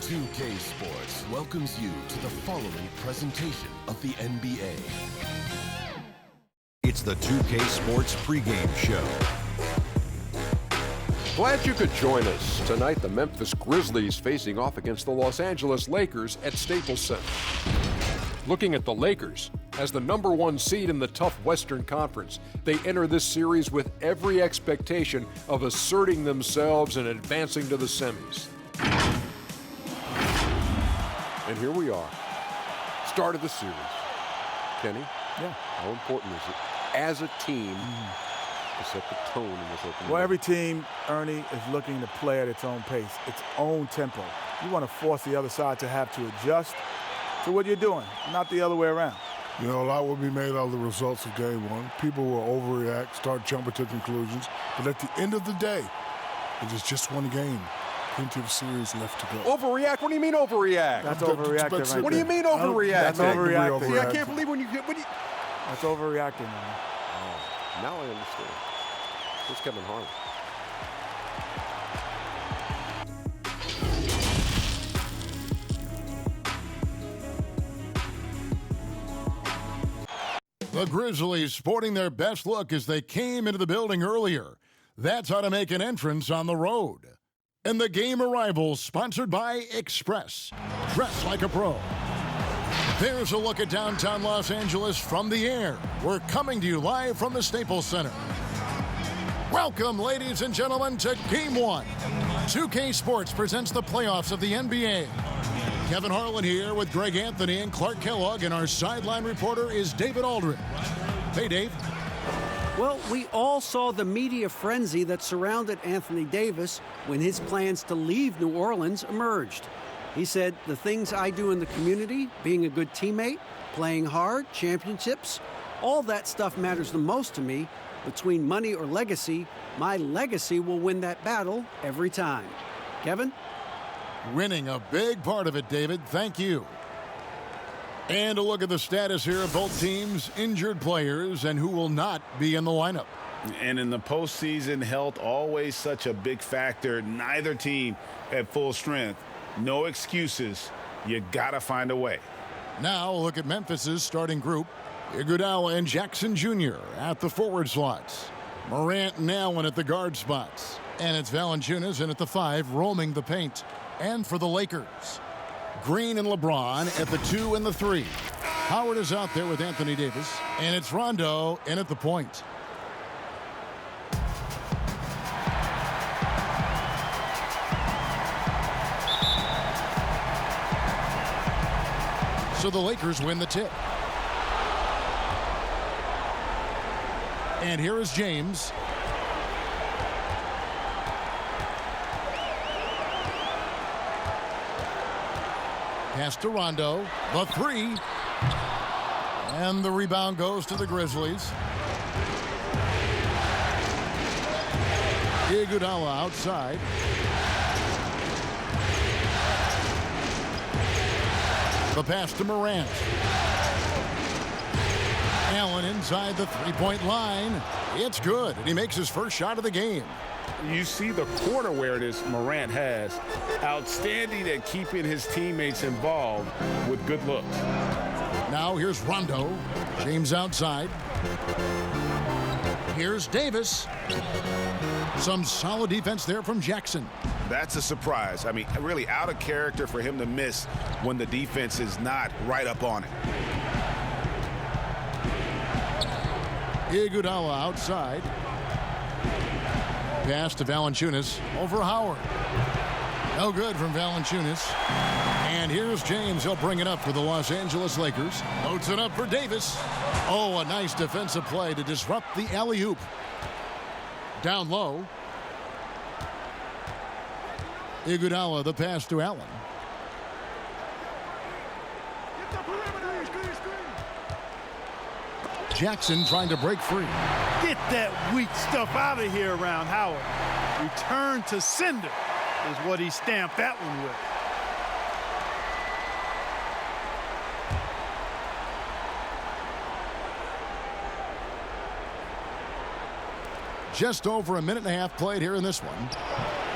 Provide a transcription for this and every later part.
2K Sports welcomes you to the following presentation of the NBA. It's the 2K Sports pregame show. Glad you could join us. Tonight, the Memphis Grizzlies facing off against the Los Angeles Lakers at Staples Center. Looking at the Lakers, as the #1 seed in the tough Western Conference, they enter this series with every expectation of asserting themselves and advancing to the semis. And here we are, start of the series. Kenny, how important is it as a team to set the tone in this opening? Well, every team, Ernie, is looking to play at its own pace, its own tempo. You want to force the other side to have to adjust to what you're doing, not the other way around. You know, a lot will be made out of the results of game one. People will overreact, start jumping to conclusions. But at the end of the day, it is just one game. Plenty of series left to go. Overreact? What do you mean overreact? That's overreacting right What do you mean overreact? That's overreacting. See, I can't believe when you get... That's overreacting, man. Oh, now I understand. It's Kevin Harlan. The Grizzlies sporting their best look as they came into the building earlier. That's how to make an entrance on the road. And the game arrivals sponsored by Express. Dress like a pro. There's a look at downtown Los Angeles from the air. We're coming to you live from the Staples Center. Welcome, ladies and gentlemen, to Game 1. 2K Sports presents the playoffs of the NBA. Kevin Harlan here with Greg Anthony and Clark Kellogg, and our sideline reporter is David Aldridge. Hey, Dave. Well, we all saw the media frenzy that surrounded Anthony Davis when his plans to leave New Orleans emerged. He said, the things I do in the community, being a good teammate, playing hard, championships, all that stuff matters the most to me. Between money or legacy, my legacy will win that battle every time. Kevin? Winning a big part of it, David. Thank you. And a look at the status here of both teams' injured players and who will not be in the lineup. And in the postseason, health always such a big factor. Neither team at full strength. No excuses. You got to find a way. Now, look at Memphis's starting group. Iguodala and Jackson Jr. at the forward slots. Morant and Allen at the guard spots. And it's Valanciunas in at the 5, roaming the paint. And for the Lakers, Green and LeBron at the 2 and the 3. Howard is out there with Anthony Davis. And it's Rondo in at the point. So the Lakers win the tip. And here is James. Pass to Rondo. The 3. And the rebound goes to the Grizzlies. Iguodala outside. The pass to Morant. Allen inside the three-point line. It's good, and he makes his first shot of the game. You see the court awareness Morant has. Outstanding at keeping his teammates involved with good looks. Now here's Rondo. James outside. Here's Davis. Some solid defense there from Jackson. That's a surprise. I mean, really out of character for him to miss when the defense is not right up on it. Iguodala outside. Pass to Valanciunas over Howard. No good from Valanciunas. And here's James. He'll bring it up for the Los Angeles Lakers. Notes it up for Davis. Oh, a nice defensive play to disrupt the alley-oop. Down low. Iguodala, the pass to Allen. Jackson trying to break free. Get that weak stuff out of here around Howard. Return to sender is what he stamped that one with. Just over a minute and a half played here in this one.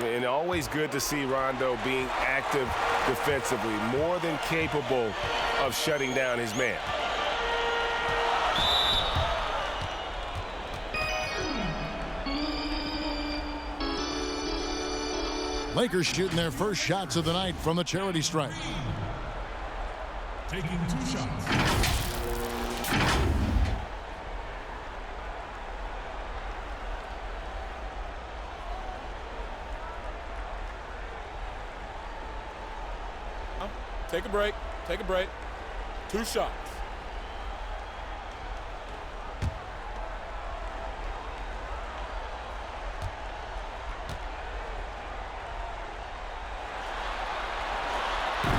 And always good to see Rondo being active defensively, more than capable of shutting down his man. Lakers shooting their first shots of the night from the charity stripe. Taking 2 shots. Take a break. Take a break. 2 shots.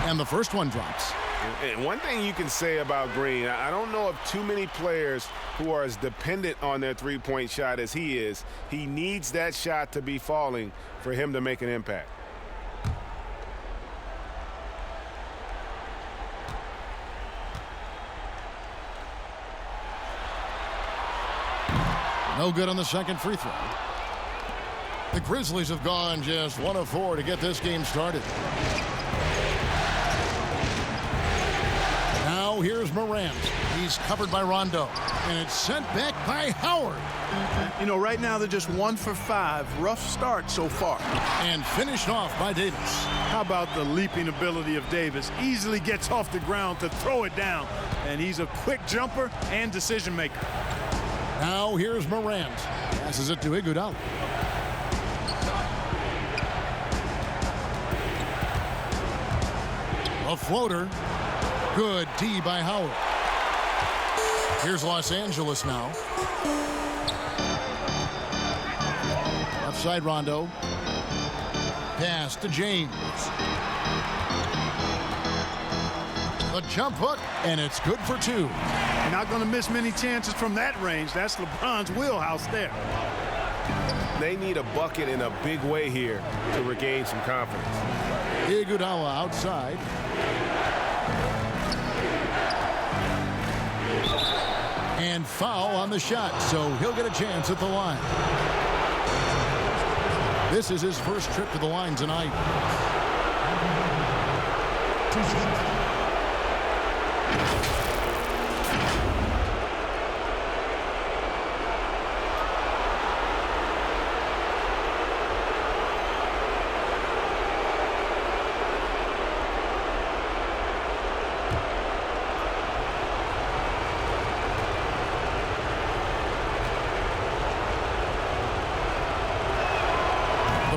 And the first one drops. And one thing you can say about Green, I don't know of too many players who are as dependent on their three-point shot as he is. He needs that shot to be falling for him to make an impact. No good on the second free throw. The Grizzlies have gone just 1 of 4 to get this game started. Now here's Morant. He's covered by Rondo. And it's sent back by Howard. You know, right now they're just 1 for 5. Rough start so far. And finished off by Davis. How about the leaping ability of Davis? Easily gets off the ground to throw it down. And he's a quick jumper and decision maker. Now here's Morant. Passes it to Iguodala. A floater. Good D by Howard. Here's Los Angeles now. Left side Rondo. Pass to James. A jump hook, and it's good for 2. You're not going to miss many chances from that range. That's LeBron's wheelhouse there. They need a bucket in a big way here to regain some confidence. Iguodala outside. And foul on the shot, so he'll get a chance at the line. This is his first trip to the line tonight. 2 shots.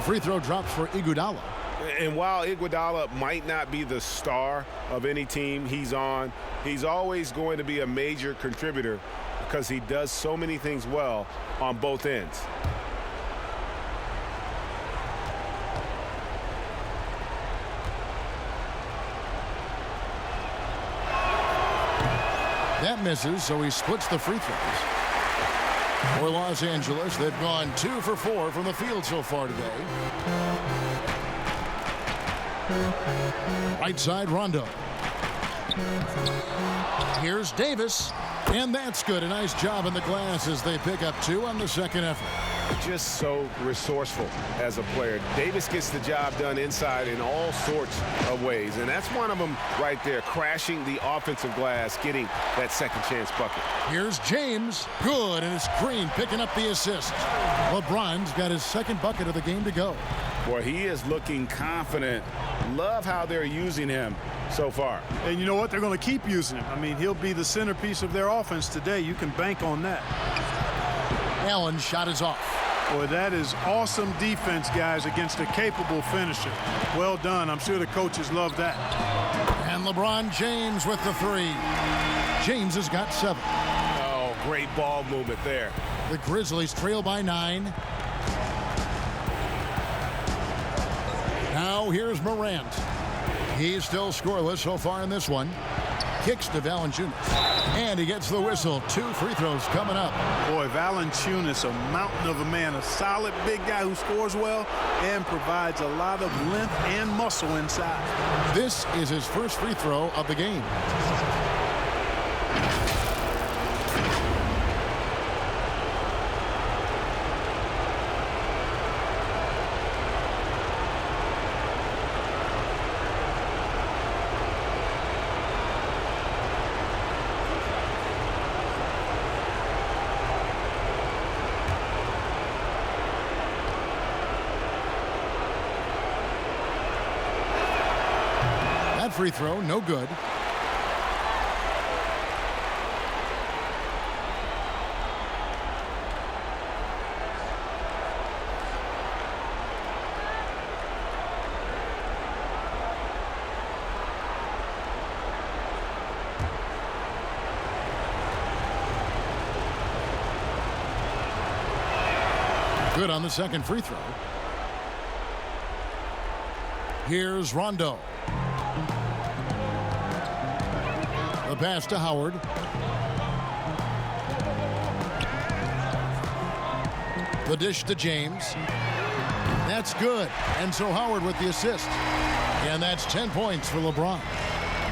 Free throw drops for Iguodala. And while Iguodala might not be the star of any team he's on, he's always going to be a major contributor because he does so many things well on both ends. That misses, so he splits the free throws. For Los Angeles, they've gone 2 for 4 from the field so far today. Right side, Rondo. Here's Davis, and that's good. A nice job in the glass as they pick up 2 on the second effort. Just so resourceful as a player. Davis gets the job done inside in all sorts of ways, and that's one of them right there, crashing the offensive glass, getting that second chance bucket. Here's James. Good, and it's Green picking up the assist. LeBron's got his second bucket of the game to go. Boy, he is looking confident. Love how they're using him so far. And you know what? They're going to keep using him. I mean, he'll be the centerpiece of their offense today. You can bank on that. Allen's shot is off. Boy, that is awesome defense, guys, against a capable finisher. Well done. I'm sure the coaches love that. And LeBron James with the 3. James has got 7. Oh, great ball movement there. The Grizzlies trail by 9. Now here's Morant. He's still scoreless so far in this one. Kicks to Valanciunas. And he gets the whistle. 2 free throws coming up. Boy, Valanciunas, a mountain of a man, a solid big guy who scores well and provides a lot of length and muscle inside. This is his first free throw of the game. free throw, no good. Good on the second free throw. Here's Rondo. The pass to Howard. The dish to James. That's good. And so Howard with the assist. And that's 10 points for LeBron.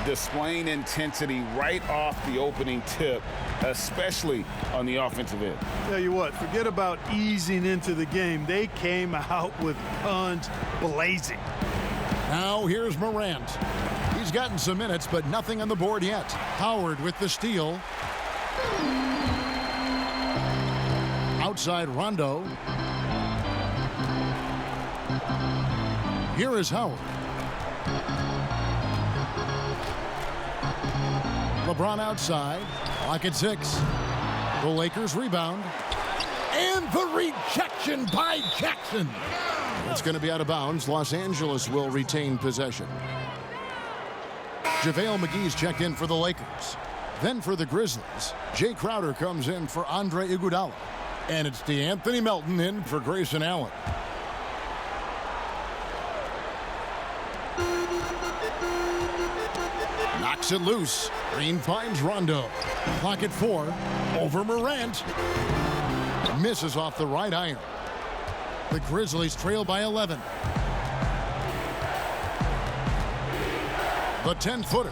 Displaying intensity right off the opening tip, especially on the offensive end. Tell you what, forget about easing into the game. They came out with guns blazing. Now here's Morant. He's gotten some minutes, but nothing on the board yet. Howard with the steal. Outside Rondo. Here is Howard. LeBron outside. Clock at 6. The Lakers rebound. And the rejection by Jackson. It's going to be out of bounds. Los Angeles will retain possession. JaVale McGee's checked in for the Lakers. Then for the Grizzlies, Jay Crowder comes in for Andre Iguodala. And it's DeAnthony Melton in for Grayson Allen. Knocks it loose. Green finds Rondo. Clock at 4. Over Morant. Misses off the right iron. The Grizzlies trail by 11. The 10-footer.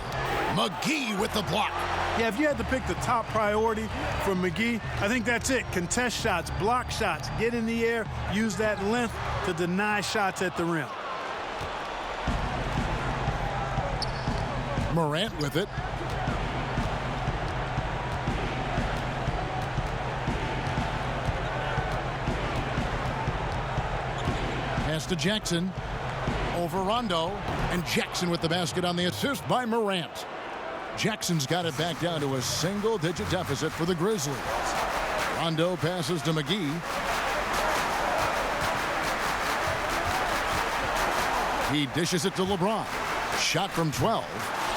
McGee with the block. Yeah, if you had to pick the top priority for McGee, I think that's it. Contest shots, block shots, get in the air, use that length to deny shots at the rim. Morant with it. Pass to Jackson. Over Rondo. And Jackson with the basket on the assist by Morant. Jackson's got it back down to a single-digit deficit for the Grizzlies. Rondo passes to McGee. He dishes it to LeBron. Shot from 12.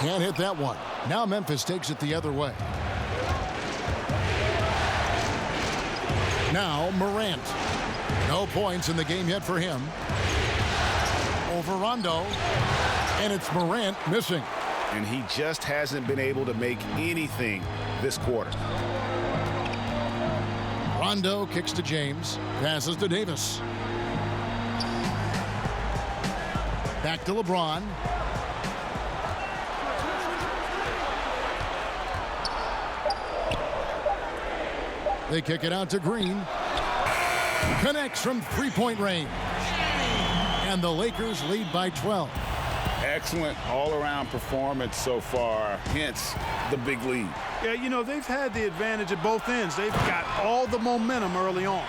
Can't hit that one. Now Memphis takes it the other way. Now Morant. No points in the game yet for him. Over Rondo. And it's Morant missing. And he just hasn't been able to make anything this quarter. Rondo kicks to James. Passes to Davis. Back to LeBron. They kick it out to Green. Connects from three-point range. And the Lakers lead by 12. Excellent all-around performance so far, hence the big lead. Yeah, you know, they've had the advantage at both ends. They've got all the momentum early on.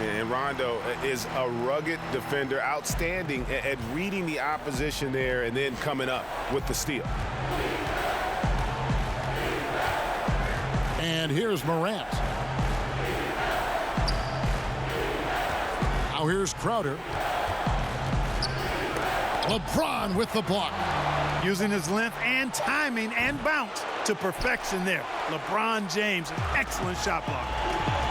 And Rondo is a rugged defender, outstanding at reading the opposition there and then coming up with the steal. And here's Morant. Now here's Crowder. LeBron with the block. Using his length and timing and bounce to perfection there. LeBron James, an excellent shot block.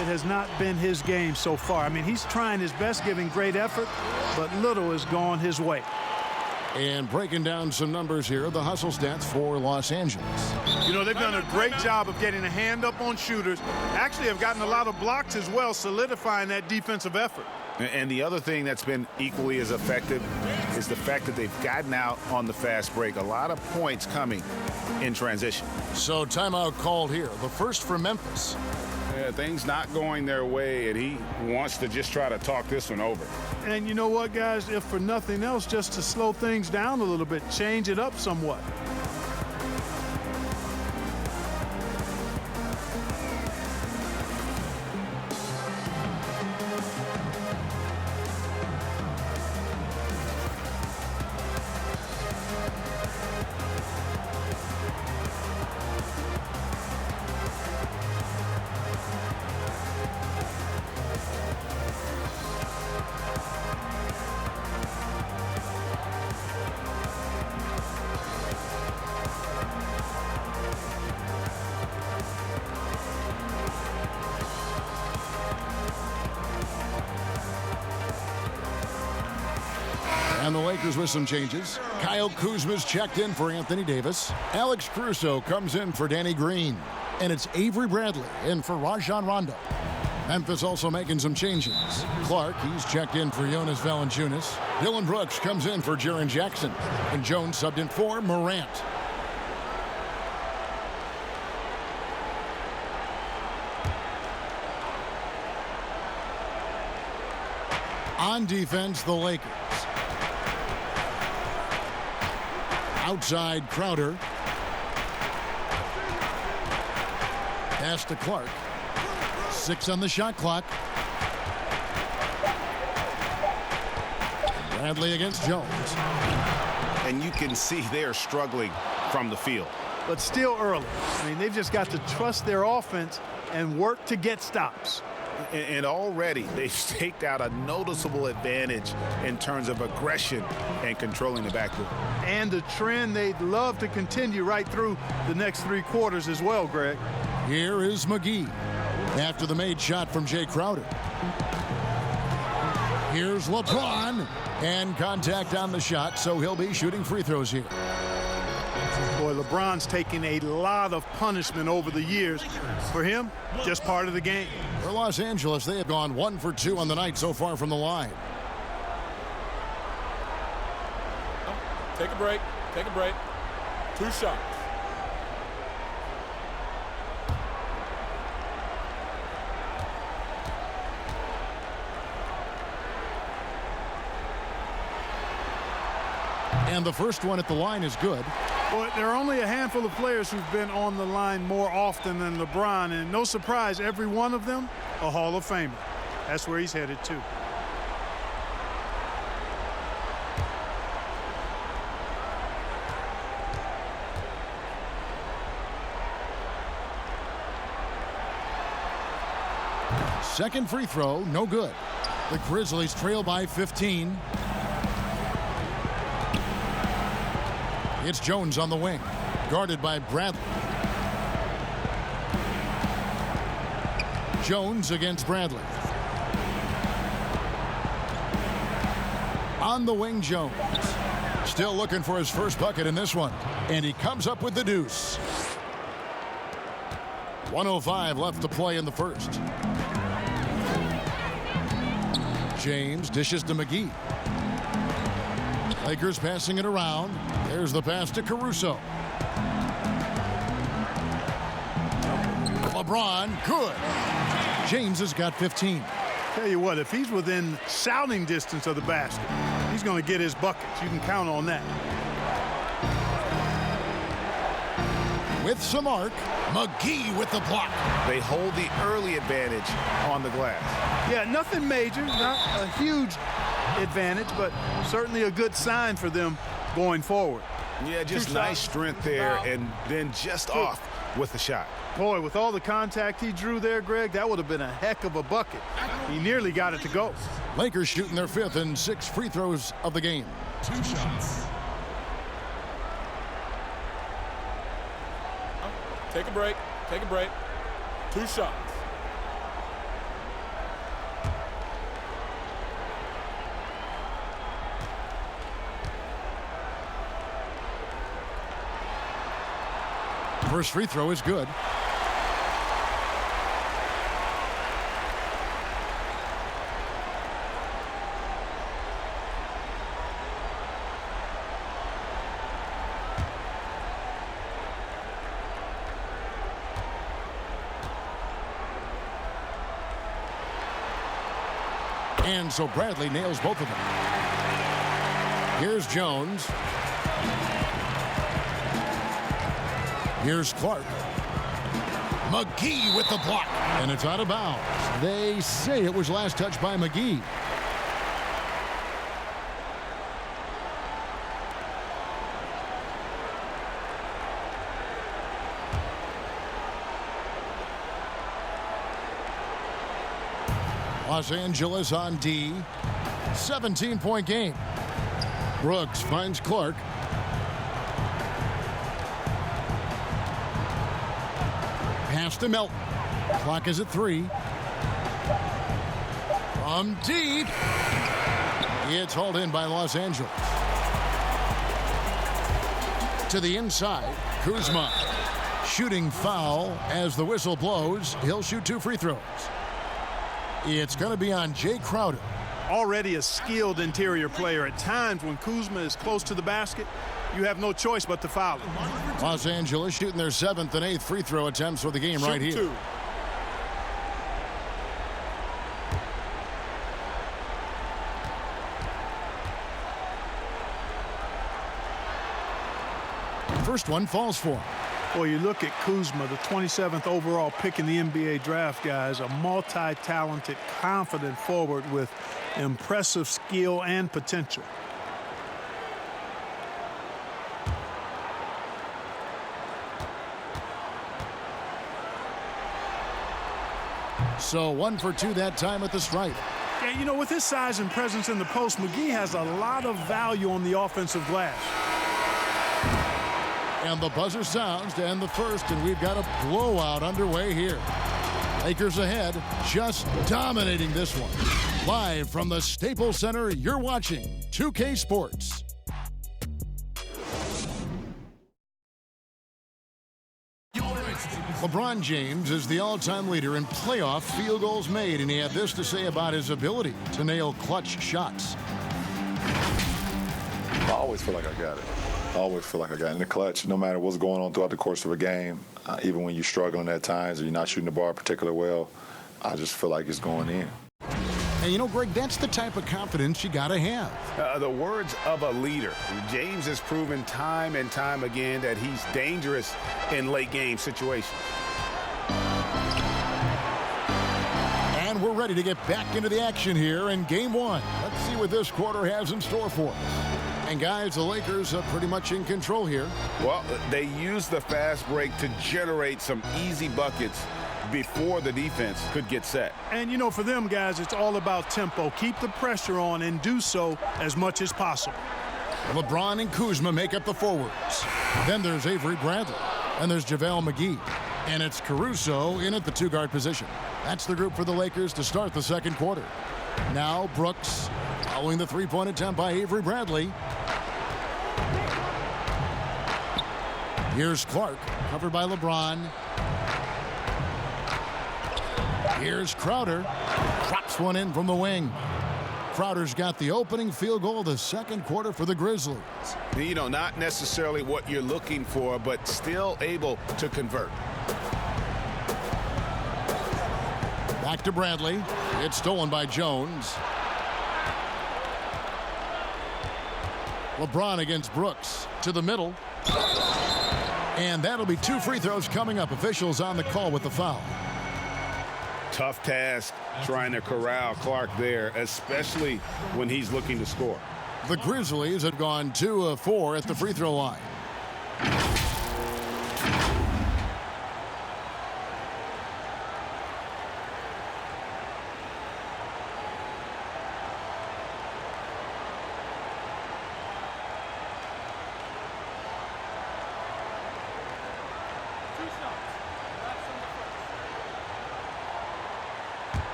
It has not been his game so far. I mean, he's trying his best, giving great effort, but little has gone his way. And breaking down some numbers here, the hustle stats for Los Angeles. You know, they've done a great job of getting a hand up on shooters. Actually have gotten a lot of blocks as well, solidifying that defensive effort. And the other thing that's been equally as effective is the fact that they've gotten out on the fast break. A lot of points coming in transition. So timeout called here. The first for Memphis. Yeah, things not going their way, and he wants to just try to talk this one over. And you know what, guys? If for nothing else, just to slow things down a little bit, change it up somewhat. Lakers with some changes. Kyle Kuzma's checked in for Anthony Davis. Alex Caruso comes in for Danny Green. And it's Avery Bradley in for Rajon Rondo. Memphis also making some changes. Clark, he's checked in for Jonas Valanciunas. Dylan Brooks comes in for Jaren Jackson. And Jones subbed in for Morant. On defense, the Lakers. Outside, Crowder. Pass to Clark. 6 on the shot clock. Bradley against Jones. And you can see they're struggling from the field. But still early. I mean, they've just got to trust their offense and work to get stops. And already they've staked out a noticeable advantage in terms of aggression and controlling the backcourt. And a trend they'd love to continue right through the next 3 quarters as well, Greg. Here is McGee after the made shot from Jay Crowder. Here's LeBron and contact on the shot, so he'll be shooting free throws here. Boy, LeBron's taken a lot of punishment over the years. For him, just part of the game. For Los Angeles, they have gone 1 for 2 on the night so far from the line. Take a break. Take a break. 2 shots. And the first one at the line is good. Well, there are only a handful of players who've been on the line more often than LeBron, and no surprise, every one of them a Hall of Famer. That's where he's headed to. Second free throw, no good. The Grizzlies trail by 15. It's Jones on the wing, guarded by Bradley. Jones against Bradley. On the wing, Jones. Still looking for his first bucket in this one. And he comes up with the deuce. 1:05 left to play in the first. James dishes to McGee. Lakers passing it around. There's the pass to Caruso. LeBron, good. James has got 15. Tell you what, if he's within shouting distance of the basket, he's going to get his buckets. You can count on that. With some arc, McGee with the block. They hold the early advantage on the glass. Yeah, nothing major, not a huge advantage, but certainly a good sign for them going forward. Yeah, just nice strength there, and then just off with the shot. Boy, with all the contact he drew there, Greg, that would have been a heck of a bucket. He nearly got it to go. Lakers shooting their 5th and 6th free throws of the game. 2 shots. Take a break. Take a break. 2 shots. First free throw is good. And so Bradley nails both of them. Here's Jones. Here's Clark. McGee with the block. And it's out of bounds. They say it was last touched by McGee. Los Angeles on D. 17-point game. Brooks finds Clark. Pass to Melton. Clock is at 3. From deep. It's hauled in by Los Angeles. To the inside, Kuzma. Shooting foul as the whistle blows. He'll shoot 2 free throws. It's going to be on Jay Crowder. Already a skilled interior player. At times when Kuzma is close to the basket, you have no choice but to foul him. Los Angeles shooting their 7th and 8th free throw attempts for the game right here. 2. First one falls for him. Well, you look at Kuzma, the 27th overall pick in the NBA draft, guys, a multi-talented, confident forward with impressive skill and potential. So 1 for 2 that time at the stripe. Yeah, you know, with his size and presence in the post, McGee has a lot of value on the offensive glass. And the buzzer sounds to end the first, and we've got a blowout underway here. Lakers ahead, just dominating this one. Live from the Staples Center, you're watching 2K Sports. LeBron James is the all-time leader in playoff field goals made, and he had this to say about his ability to nail clutch shots. I always feel like I got it. I always feel like I got it in the clutch, no matter what's going on throughout the course of a game. Even when you're struggling at times or you're not shooting the ball particularly well, I just feel like it's going in. And you know, Greg, that's the type of confidence you got to have. The words of a leader. James has proven time and time again that he's dangerous in late game situations. And we're ready to get back into the action here in game 1. Let's see what this quarter has in store for us. And guys, the Lakers are pretty much in control here. Well, they use the fast break to generate some easy buckets before the defense could get set. And, you know, for them, guys, it's all about tempo. Keep the pressure on and do so as much as possible. LeBron and Kuzma make up the forwards. Then there's Avery Bradley. And there's JaVale McGee. And it's Caruso in at the 2-guard position. That's the group for the Lakers to start the second quarter. Now Brooks following the 3-point attempt by Avery Bradley. Here's Clark, covered by LeBron. Here's Crowder. Drops one in from the wing. Crowder's got the opening field goal of the second quarter for the Grizzlies. You know, not necessarily what you're looking for, but still able to convert. Back to Bradley. It's stolen by Jones. LeBron against Brooks. To the middle. And that'll be 2 free throws coming up. Officials on the call with the foul. Tough task trying to corral Clark there, especially when he's looking to score. The Grizzlies have gone 2 of 4 at the free throw line.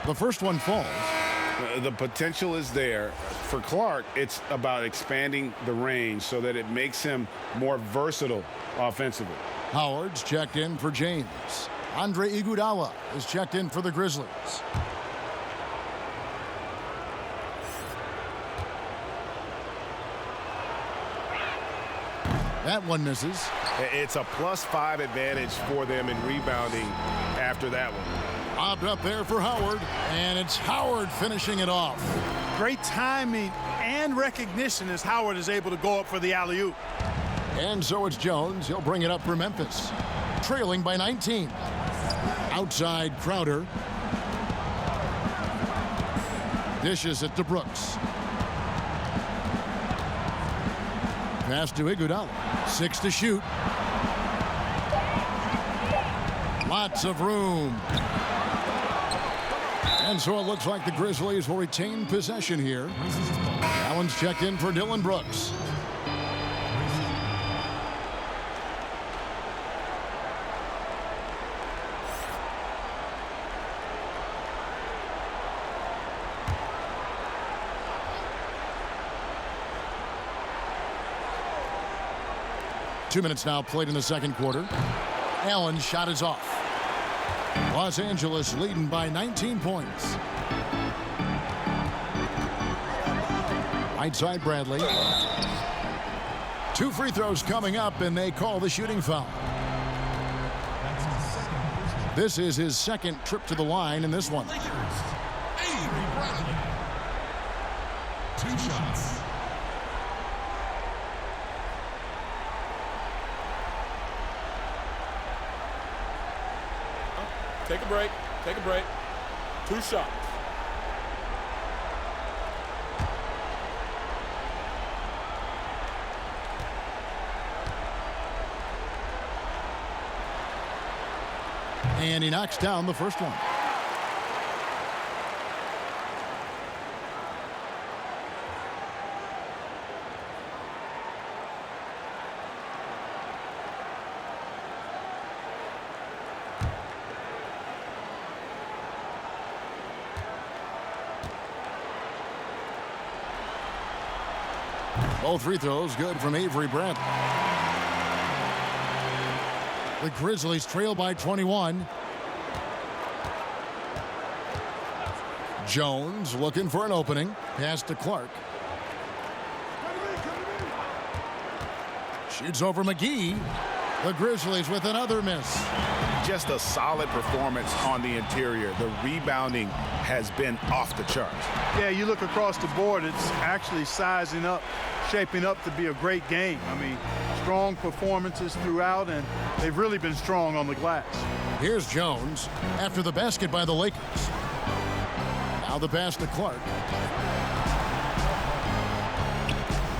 The first one falls. The potential is there. For Clark, it's about expanding the range so that it makes him more versatile offensively. Howard's checked in for James. Andre Iguodala is checked in for the Grizzlies. That one misses. It's a +5 advantage for them in rebounding after that one. Lobbed up there for Howard, and it's Howard finishing it off. Great timing and recognition as Howard is able to go up for the alley-oop. And so it's Jones. He'll bring it up for Memphis. Trailing by 19. Outside Crowder. Dishes it to Brooks. Pass to Iguodala. 6 to shoot. Lots of room. And so it looks like the Grizzlies will retain possession here. Allen's checked in for Dylan Brooks. 2 minutes now played in the second quarter. Allen's shot is off. Los Angeles leading by 19 points. Right side Bradley. 2 free throws coming up, and they call the shooting foul. This is his second trip to the line in this one. 2 shots. Take a break. Take a break. 2 shots. And he knocks down the first one. Both free throws good from Avery Brent. The Grizzlies trail by 21. Jones looking for an opening. Pass to Clark. Shoots over McGee. The Grizzlies with another miss. Just a solid performance on the interior. The rebounding has been off the charts. Yeah, you look across the board, it's actually sizing up, shaping up to be a great game. I mean, strong performances throughout, and they've really been strong on the glass. Here's Jones after the basket by the Lakers. Now the pass to Clark.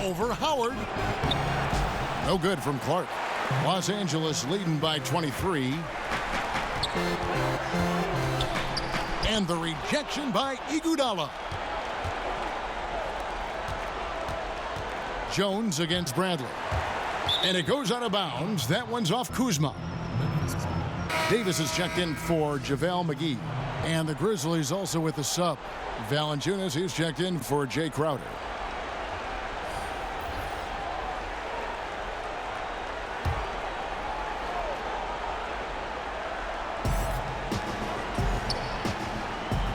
Over Howard. No good from Clark. Los Angeles leading by 23. And the rejection by Iguodala. Jones against Bradley. And it goes out of bounds. That one's off Kuzma. Davis is checked in for JaVale McGee. And the Grizzlies also with the sub. Valanciunas, he's checked in for Jay Crowder.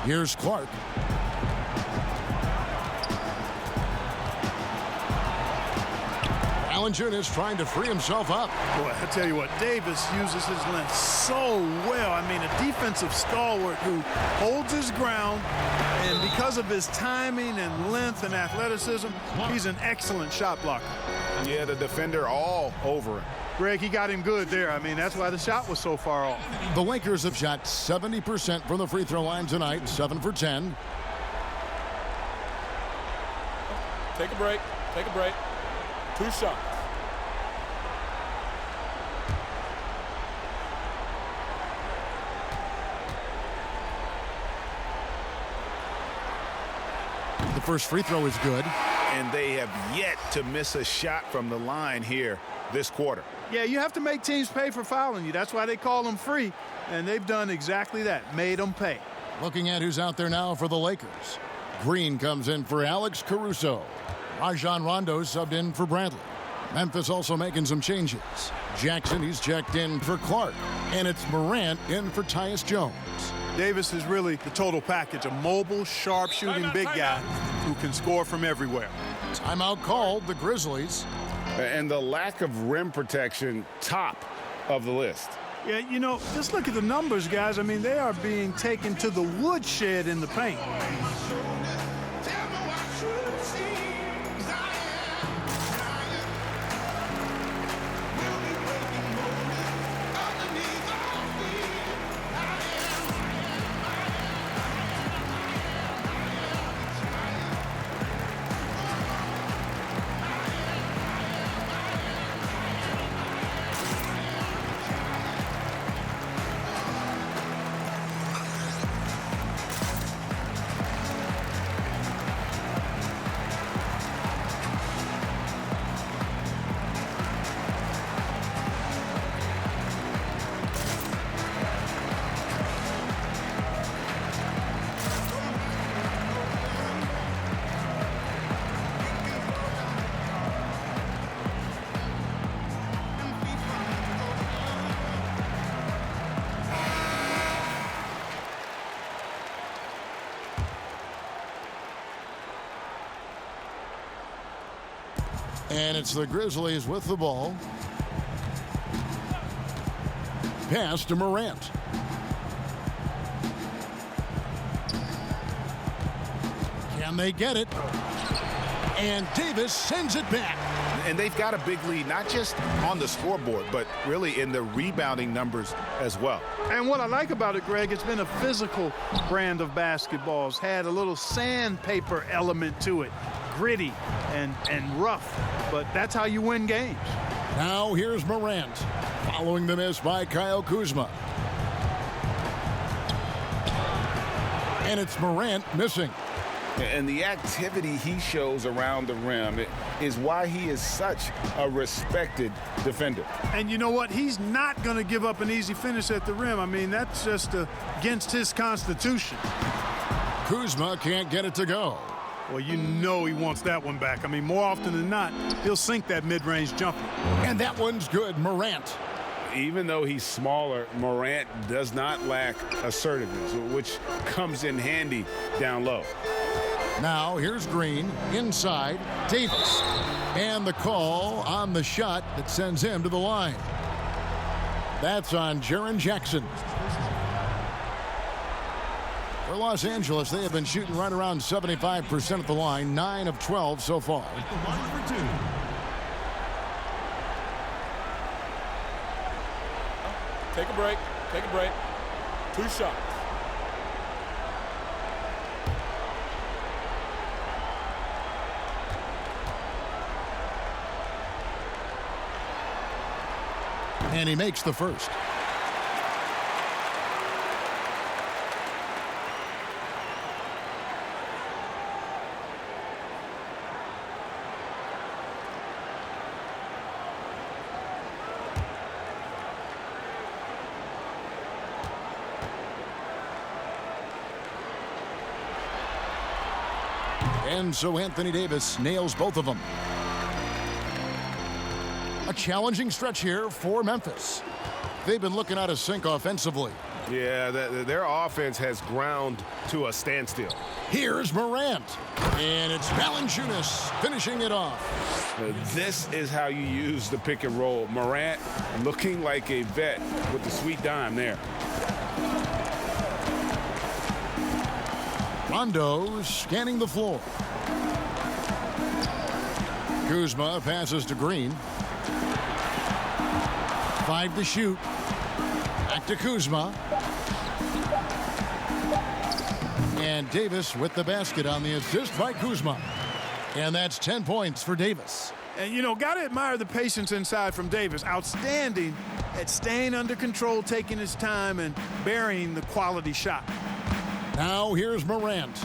Here's Clark. Valanciunas trying to free himself up. Boy, I tell you what, Davis uses his length so well. I mean, a defensive stalwart who holds his ground, and because of his timing and length and athleticism, he's an excellent shot blocker. Yeah, the defender all over him. Greg, he got him good there. I mean, that's why the shot was so far off. The Lakers have shot 70% from the free throw line tonight, 7 for 10. Take a break. Take a break. 2 shots. The first free throw is good. And they have yet to miss a shot from the line here this quarter. Yeah, you have to make teams pay for fouling you. That's why they call them free. And they've done exactly that, made them pay. Looking at who's out there now for the Lakers. Green comes in for Alex Caruso. Rajon Rondo subbed in for Bradley. Memphis also making some changes. Jackson, he's checked in for Clark. And it's Morant in for Tyus Jones. Davis is really the total package, a mobile, sharp-shooting big guy who can score from everywhere. Timeout called, the Grizzlies. And the lack of rim protection, top of the list. Yeah, you know, just look at the numbers, guys. I mean, they are being taken to the woodshed in the paint. And it's the Grizzlies with the ball. Pass to Morant. Can they get it? And Davis sends it back. And they've got a big lead, not just on the scoreboard, but really in the rebounding numbers as well. And what I like about it, Greg, it's been a physical brand of basketball. It's had a little sandpaper element to it, gritty and rough, but that's how you win games. Now here's Morant, following the miss by Kyle Kuzma. And it's Morant missing. And the activity he shows around the rim is why he is such a respected defender. And you know what? He's not going to give up an easy finish at the rim. I mean, that's just against his constitution. Kuzma can't get it to go. Well, you know he wants that one back. I mean, more often than not, he'll sink that mid-range jumper. And that one's good. Morant. Even though he's smaller, Morant does not lack assertiveness, which comes in handy down low. Now here's Green inside Davis, and the call on the shot that sends him to the line. That's on Jaren Jackson. For Los Angeles, they have been shooting right around 75% at the line, 9 of 12 so far. Take a break. Take a break. 2 shots. And he makes the first. And so Anthony Davis nails both of them. A challenging stretch here for Memphis. They've been looking out of sync offensively. Yeah, their offense has ground to a standstill. Here's Morant. And it's Valanciunas finishing it off. This is how you use the pick and roll. Morant looking like a vet with the sweet dime there. Rondo scanning the floor. Kuzma passes to Green. 5 to shoot. Back to Kuzma. And Davis with the basket on the assist by Kuzma. And that's 10 points for Davis. And, you know, got to admire the patience inside from Davis. Outstanding at staying under control, taking his time, and burying the quality shot. Now here's Morant.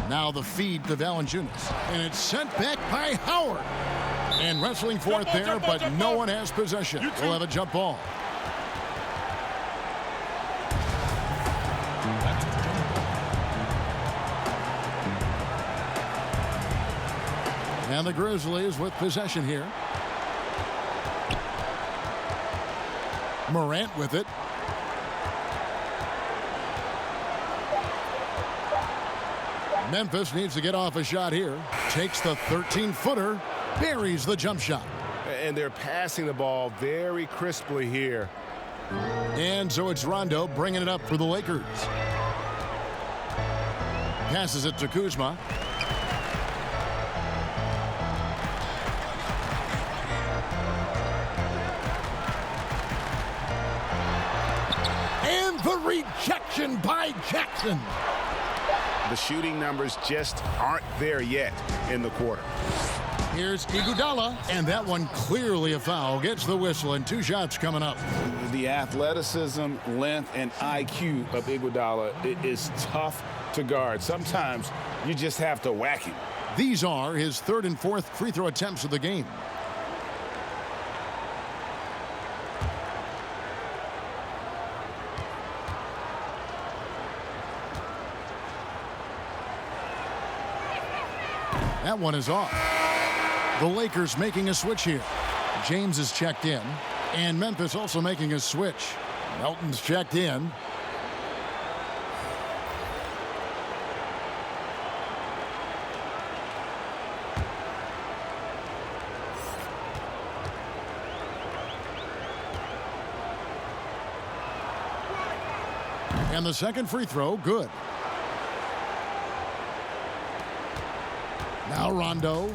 Now the feed to Valanciunas. And it's sent back by Howard. And wrestling for it there, but no one has possession. We'll have a jump ball. And the Grizzlies with possession here. Morant with it. Memphis needs to get off a shot here. Takes the 13-footer, buries the jump shot. And they're passing the ball very crisply here. And so it's Rondo bringing it up for the Lakers. Passes it to Kuzma. And the rejection by Jackson. The shooting numbers just aren't there yet in the quarter. Here's Iguodala, and that one clearly a foul. Gets the whistle, and 2 shots coming up. The athleticism, length, and IQ of Iguodala is tough to guard. Sometimes you just have to whack him. These are his 3rd and 4th free throw attempts of the game. That one is off. The Lakers making a switch here. James is checked in, and Memphis also making a switch. Melton's checked in. And the second free throw, good. Now Rondo.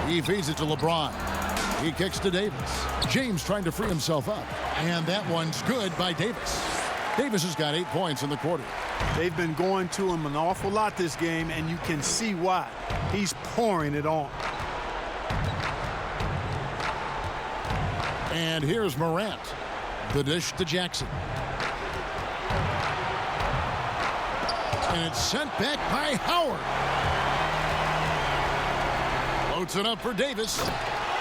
He feeds it to LeBron. He kicks to Davis. James trying to free himself up. And that one's good by Davis. Davis has got 8 points in the quarter. They've been going to him an awful lot this game, and you can see why. He's pouring it on. And here's Morant. The dish to Jackson. And it's sent back by Howard. Floats it up for Davis.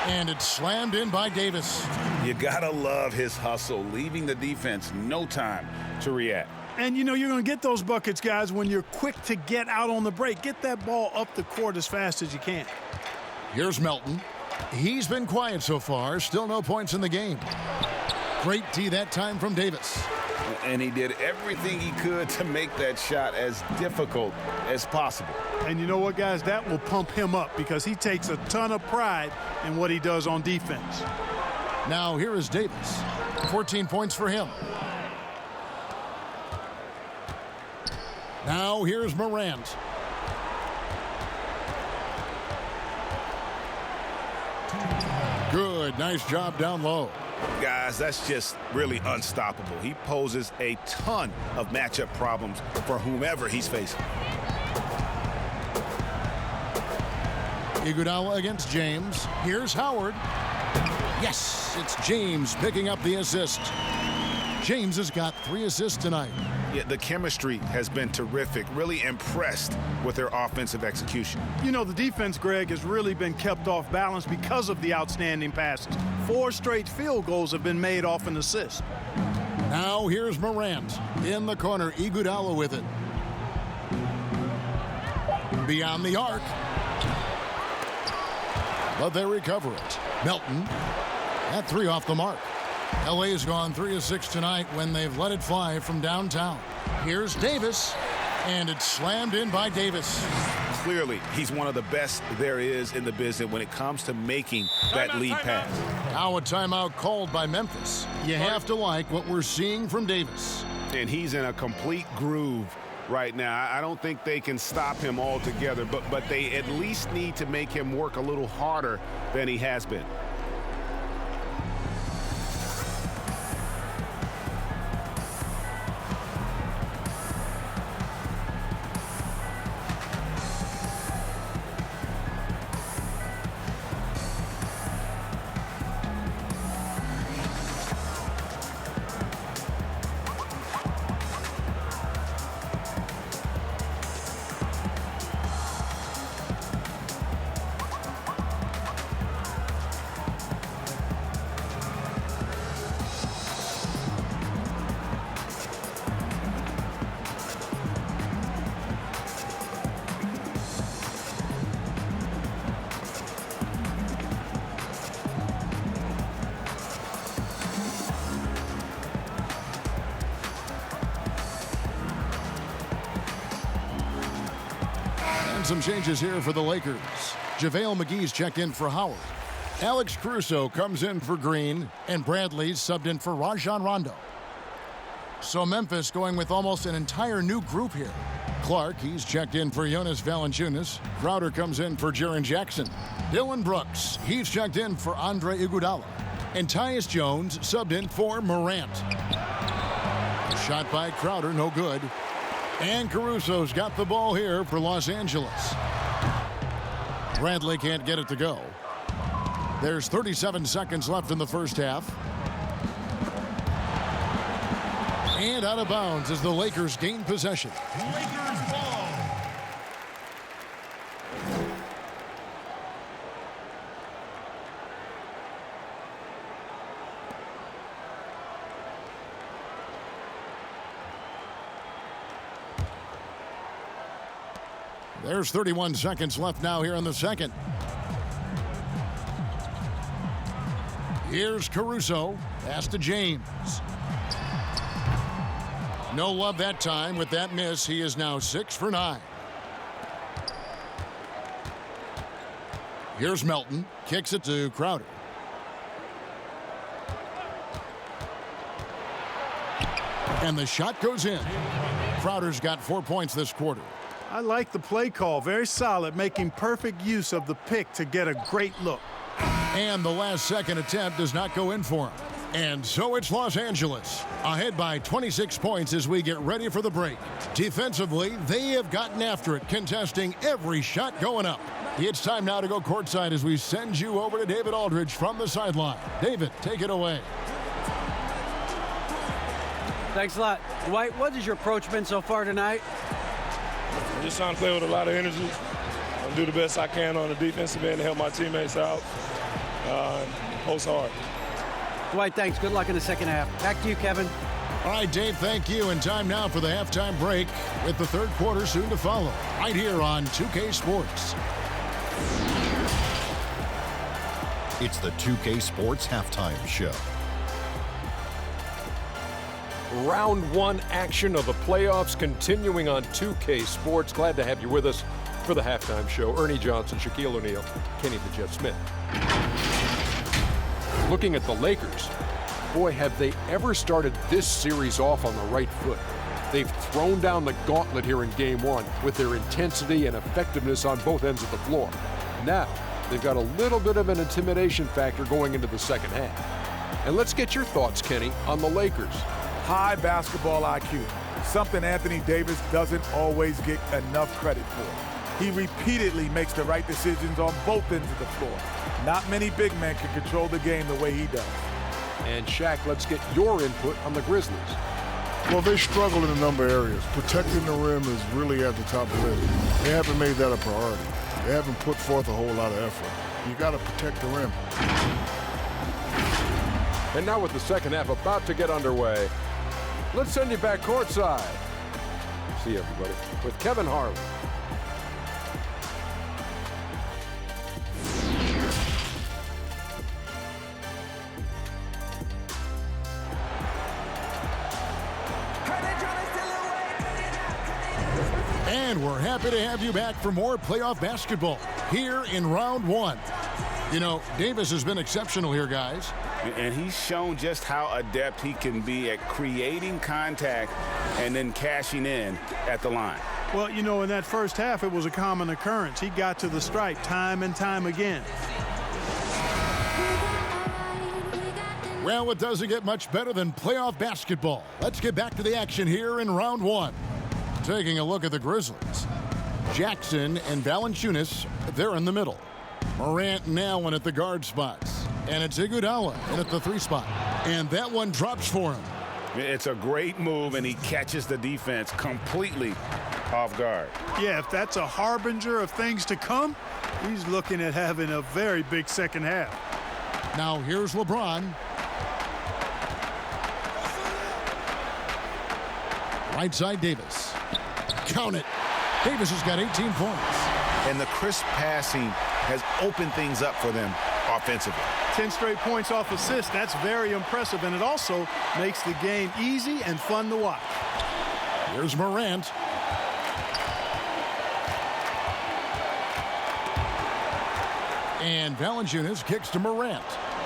And it's slammed in by Davis. You gotta love his hustle, leaving the defense no time to react. And you know you're going to get those buckets, guys, when you're quick to get out on the break. Get that ball up the court as fast as you can. Here's Melton. He's been quiet so far. Still no points in the game. Great D that time from Davis. And he did everything he could to make that shot as difficult as possible. And you know what, guys? That will pump him up because he takes a ton of pride in what he does on defense. Now here is Davis. 14 points for him. Now here's Morant. Good, nice job down low. Guys, that's just really unstoppable. He poses a ton of matchup problems for whomever he's facing. Iguodala against James. Here's Howard. Yes, it's James picking up the assist. James has got 3 assists tonight. Yeah, the chemistry has been terrific. Really impressed with their offensive execution. You know, the defense, Greg, has really been kept off balance because of the outstanding passes. 4 straight field goals have been made off an assist. Now here's Morant in the corner. Iguodala with it. Beyond the arc. But they recover it. Melton at 3 off the mark. LA's gone 3 of 6 tonight when they've let it fly from downtown. Here's Davis, and it's slammed in by Davis. Clearly, he's one of the best there is in the business when it comes to making that lead pass. Now a timeout called by Memphis. You have to like what we're seeing from Davis. And he's in a complete groove right now. I don't think they can stop him altogether, but they at least need to make him work a little harder than he has been. Some changes here for the Lakers. JaVale McGee's checked in for Howard. Alex Caruso comes in for Green, and Bradley's subbed in for Rajon Rondo. So Memphis going with almost an entire new group here. Clark, he's checked in for Jonas Valanciunas. Crowder comes in for Jaren Jackson. Dylan Brooks, he's checked in for Andre Iguodala. And Tyus Jones subbed in for Morant. Shot by Crowder, no good. And Caruso's got the ball here for Los Angeles. Bradley can't get it to go. There's 37 seconds left in the first half. And out of bounds as the Lakers gain possession. Lakers ball. There's 31 seconds left now here in the second. Here's Caruso. Pass to James. No love that time with that miss. He is now 6 for 9. Here's Melton. Kicks it to Crowder. And the shot goes in. Crowder's got 4 points this quarter. I like the play call. Very solid, making perfect use of the pick to get a great look. And the last second attempt does not go in for him. And so it's Los Angeles, ahead by 26 points as we get ready for the break. Defensively, they have gotten after it, contesting every shot going up. It's time now to go courtside as we send you over to David Aldridge from the sideline. David, take it away. Thanks a lot. Dwight, what has your approach been so far tonight? I'm just trying to play with a lot of energy. I'll do the best I can on the defensive end to help my teammates out. Post hard. Dwight, thanks. Good luck in the second half. Back to you, Kevin. All right, Dave, thank you. And time now for the halftime break with the third quarter soon to follow. Right here on 2K Sports. It's the 2K Sports Halftime Show. Round one action of the playoffs continuing on 2K Sports. Glad to have you with us for the halftime show. Ernie Johnson, Shaquille O'Neal, Kenny the Jet Smith. Looking at the Lakers, boy, have they ever started this series off on the right foot. They've thrown down the gauntlet here in game one with their intensity and effectiveness on both ends of the floor. Now, they've got a little bit of an intimidation factor going into the second half. And let's get your thoughts, Kenny, on the Lakers. High basketball IQ, something Anthony Davis doesn't always get enough credit for. He repeatedly makes the right decisions on both ends of the floor. Not many big men can control the game the way he does. And Shaq, let's get your input on the Grizzlies. Well, they struggle in a number of areas. Protecting the rim is really at the top of the list. They haven't made that a priority. They haven't put forth a whole lot of effort. You got to protect the rim. And now with the second half about to get underway, let's send you back courtside. See you, everybody, with Kevin Harlan. And we're happy to have you back for more playoff basketball here in round one. You know, Davis has been exceptional here, guys. And he's shown just how adept he can be at creating contact and then cashing in at the line. Well, you know, in that first half, it was a common occurrence. He got to the stripe time and time again. Well, it doesn't get much better than playoff basketball. Let's get back to the action here in round one. Taking a look at the Grizzlies. Jackson and Valanciunas, they're in the middle. Morant and Allen at the guard spots. And it's Iguodala in at the 3 spot. And that one drops for him. It's a great move, and he catches the defense completely off guard. Yeah, if that's a harbinger of things to come, he's looking at having a very big second half. Now here's LeBron. Right side Davis. Count it. Davis has got 18 points. And the crisp passing has opened things up for them offensively. 10 straight points off assists. That's very impressive, and it also makes the game easy and fun to watch. Here's Morant. And Valanciunas kicks to Morant.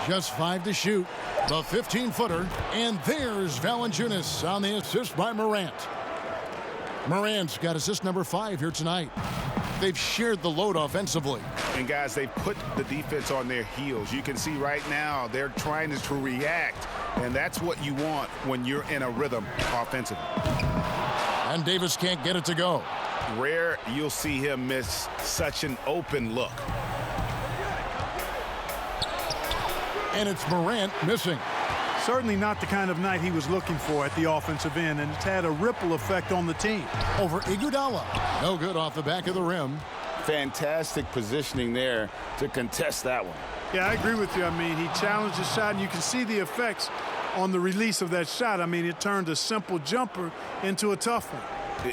Just 5 to shoot. The 15-footer. And there's Valanciunas on the assist by Morant. Morant's got assist number 5 here tonight. They've shared the load offensively. And guys, they put the defense on their heels. You can see right now they're trying to react, and that's what you want when you're in a rhythm offensively. And Davis can't get it to go. Rare you'll see him miss such an open look. And it's Morant missing. Certainly not the kind of night he was looking for at the offensive end, and it's had a ripple effect on the team. Over Iguodala. No good off the back of the rim. Fantastic positioning there to contest that one. Yeah, I agree with you. I mean, he challenged the shot, and you can see the effects on the release of that shot. I mean, it turned a simple jumper into a tough one.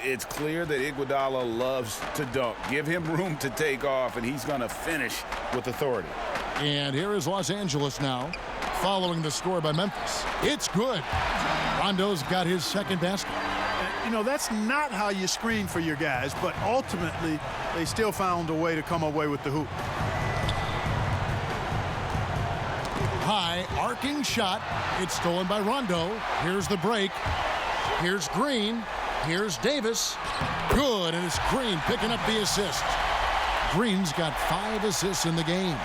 It's clear that Iguodala loves to dunk. Give him room to take off, and he's going to finish with authority. And here is Los Angeles now, following the score by Memphis. It's good. Rondo's got his second basket. You know, that's not how you screen for your guys, but ultimately they still found a way to come away with the hoop. High arcing shot. It's stolen by Rondo. Here's the break. Here's Green. Here's Davis. Good, and it's Green picking up the assist. Green's got 5 assists in the game.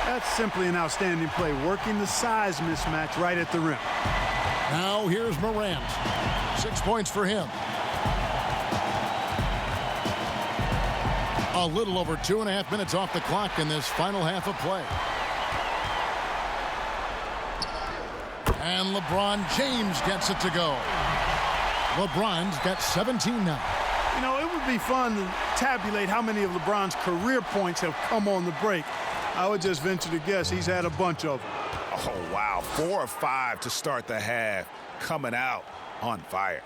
That's simply an outstanding play, working the size mismatch right at the rim. Now here's Morant. 6 points for him. A little over 2.5 minutes off the clock in this final half of play. And LeBron James gets it to go. LeBron's got 17 now. You know, it would be fun to tabulate how many of LeBron's career points have come on the break. I would just venture to guess he's had a bunch of them. Oh, wow. 4 of 5 to start the half. Coming out on fire.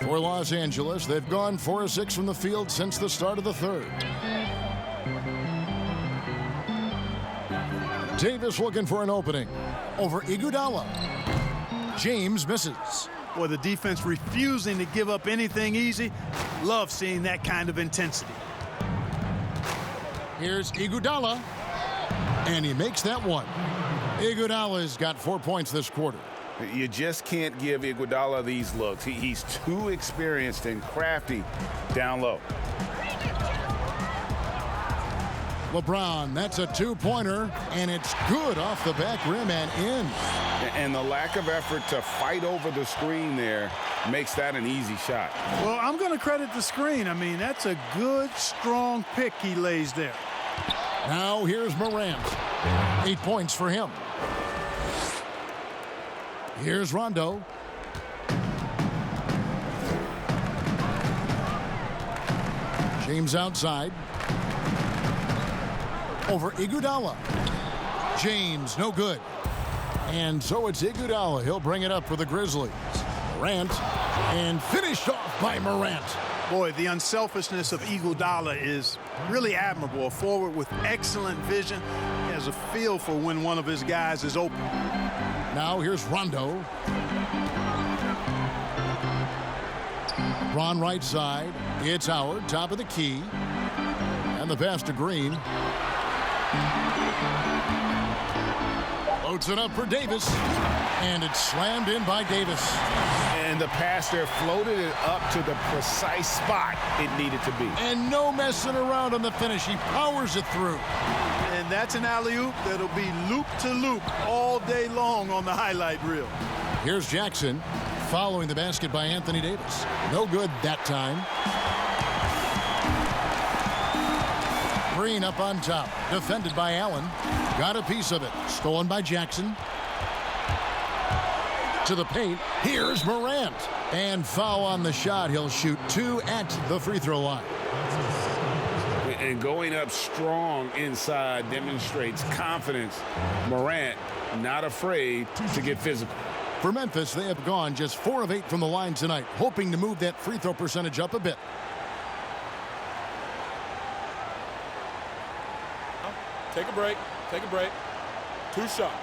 For Los Angeles, they've gone 4 of 6 from the field since the start of the third. Davis looking for an opening over Iguodala. James misses. Boy, the defense refusing to give up anything easy. Love seeing that kind of intensity. Here's Iguodala, and he makes that one. Iguodala's got 4 points this quarter. You just can't give Iguodala these looks. He's too experienced and crafty down low. LeBron, that's a 2-pointer, and it's good off the back rim and in. And the lack of effort to fight over the screen there makes that an easy shot. Well, I'm going to credit the screen. I mean, that's a good, strong pick he lays there. Now here's Morant. 8 points for him. Here's Rondo. James outside. Over Iguodala. James, no good. And so it's Iguodala. He'll bring it up for the Grizzlies. Morant, and finished off by Morant. Boy, the unselfishness of Iguodala is really admirable. A forward with excellent vision. He has a feel for when one of his guys is open. Now here's Rondo. Ron right side. It's Howard, top of the key. And the pass to Green. Loads it up for Davis. And it's slammed in by Davis. And the pass there floated it up to the precise spot it needed to be. And no messing around on the finish. He powers it through. And that's an alley-oop that'll be loop-to-loop all day long on the highlight reel. Here's Jackson following the basket by Anthony Davis. No good that time. Green up on top. Defended by Allen. Got a piece of it. Stolen by Jackson. To the paint. Here's Morant. And foul on the shot. He'll shoot 2 at the free throw line. And going up strong inside demonstrates confidence. Morant not afraid to get physical. For Memphis, they have gone just 4 of 8 from the line tonight, hoping to move that free throw percentage up a bit. Take a break. Take a break. 2 shots.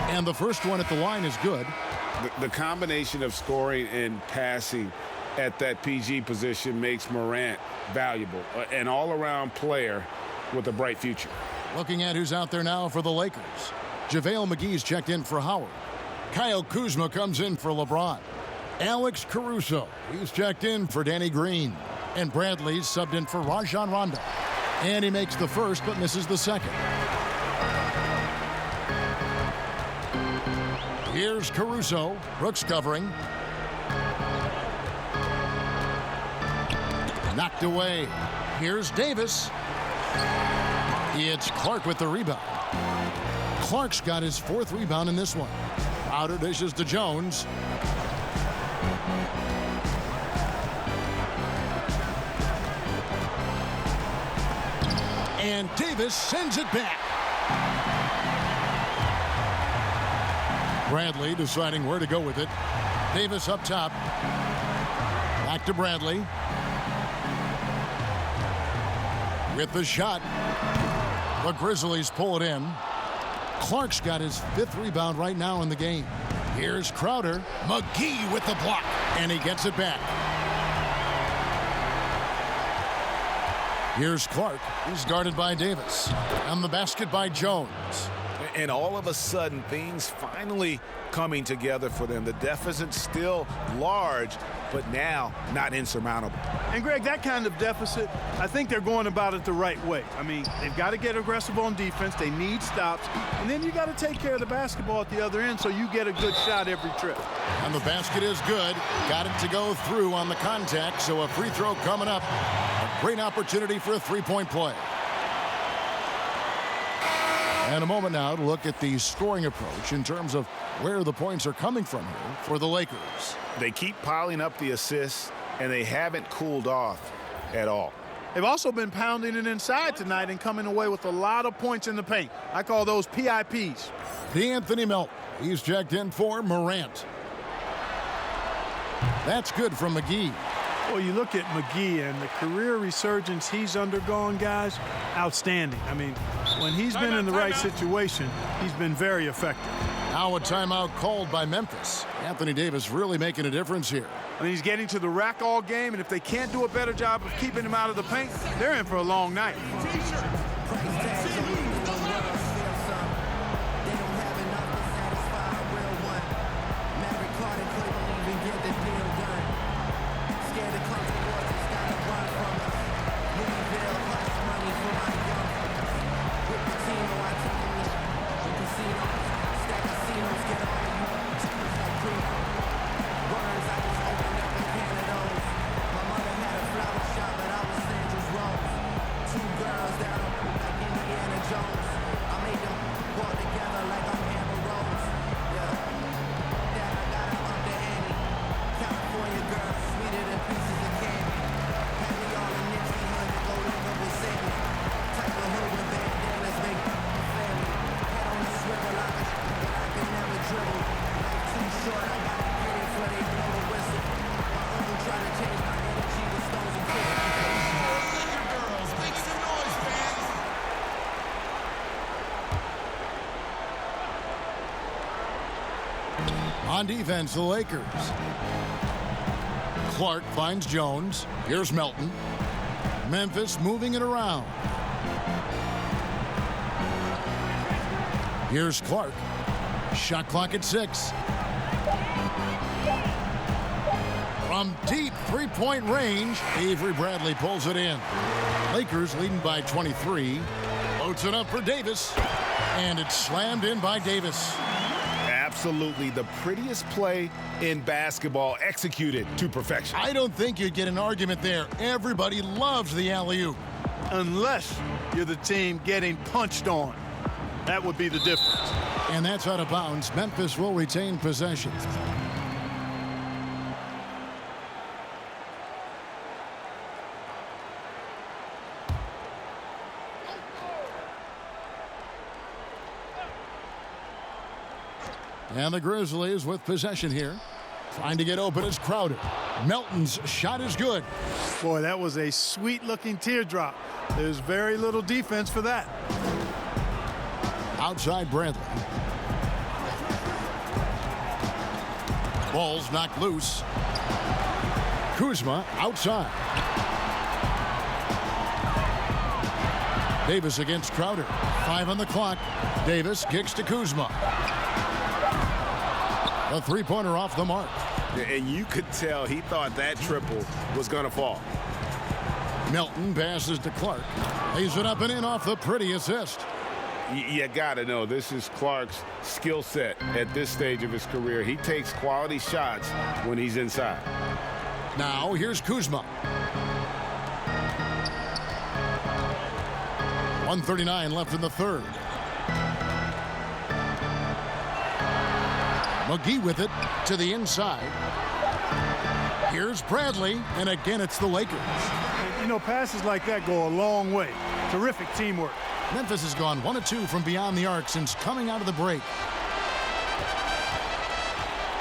And the first one at the line is good. The combination of scoring and passing at that PG position makes Morant valuable. An all-around player with a bright future. Looking at who's out there now for the Lakers. JaVale McGee's checked in for Howard. Kyle Kuzma comes in for LeBron. Alex Caruso, he's checked in for Danny Green. And Bradley's subbed in for Rajon Rondo. And he makes the first but misses the second. Here's Caruso. Brooks covering. Knocked away. Here's Davis. It's Clark with the rebound. Clark's got his 4th rebound in this one. Outer dishes to Jones. And Davis sends it back. Bradley deciding where to go with it. Davis up top. Back to Bradley. With the shot. The Grizzlies pull it in. Clark's got his 5th rebound right now in the game. Here's Crowder. McGee with the block. And he gets it back. Here's Clark. He's guarded by Davis. And the basket by Jones. And all of a sudden, things finally coming together for them. The deficit still large, but now not insurmountable. And, Greg, that kind of deficit, I think they're going about it the right way. I mean, they've got to get aggressive on defense. They need stops. And then you got to take care of the basketball at the other end so you get a good shot every trip. And the basket is good. Got it to go through on the contact, so a free throw coming up. A great opportunity for a three-point play. And a moment now to look at the scoring approach in terms of where the points are coming from here for the Lakers. They keep piling up the assists, and they haven't cooled off at all. They've also been pounding it inside tonight and coming away with a lot of points in the paint. I call those PIPs. D'Anthony Melton. He's checked in for Morant. That's good from McGee. Well, you look at McGee and the career resurgence he's undergone, guys, outstanding. I mean, when he's been in the right situation, he's been very effective. Now a timeout called by Memphis. Anthony Davis really making a difference here. I mean, he's getting to the rack all game, and if they can't do a better job of keeping him out of the paint, they're in for a long night. On defense, the Lakers. Clark finds Jones. Here's Melton. Memphis moving it around. Here's Clark. Shot clock at 6. From deep three-point range, Avery Bradley pulls it in. Lakers leading by 23. Loads it up for Davis. And it's slammed in by Davis. Absolutely the prettiest play in basketball, executed to perfection. I don't think you'd get an argument there. Everybody loves the alley-oop. Unless you're the team getting punched on. That would be the difference. And that's out of bounds. Memphis will retain possession. And the Grizzlies with possession here. Trying to get open is Crowder. Melton's shot is good. Boy, that was a sweet-looking teardrop. There's very little defense for that. Outside Bradley. Ball's knocked loose. Kuzma outside. Davis against Crowder. 5 on the clock. Davis kicks to Kuzma. A three-pointer off the mark. And you could tell he thought that triple was going to fall. Melton passes to Clark. Lays it up and in off the pretty assist. You got to know this is Clark's skill set at this stage of his career. He takes quality shots when he's inside. Now here's Kuzma. 1:39 left in the third. McGee with it to the inside. Here's Bradley, and again it's the Lakers. You know, passes like that go a long way. Terrific teamwork. Memphis has gone 1 of 2 from beyond the arc since coming out of the break.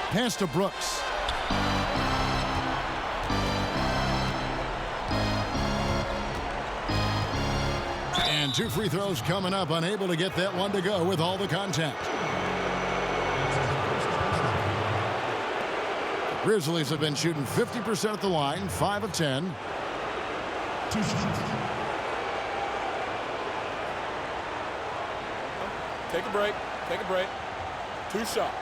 Pass to Brooks. And 2 free throws coming up, unable to get that one to go with all the contact. Grizzlies have been shooting 50% at the line, 5 of 10. Take a break. Take a break. 2 shots.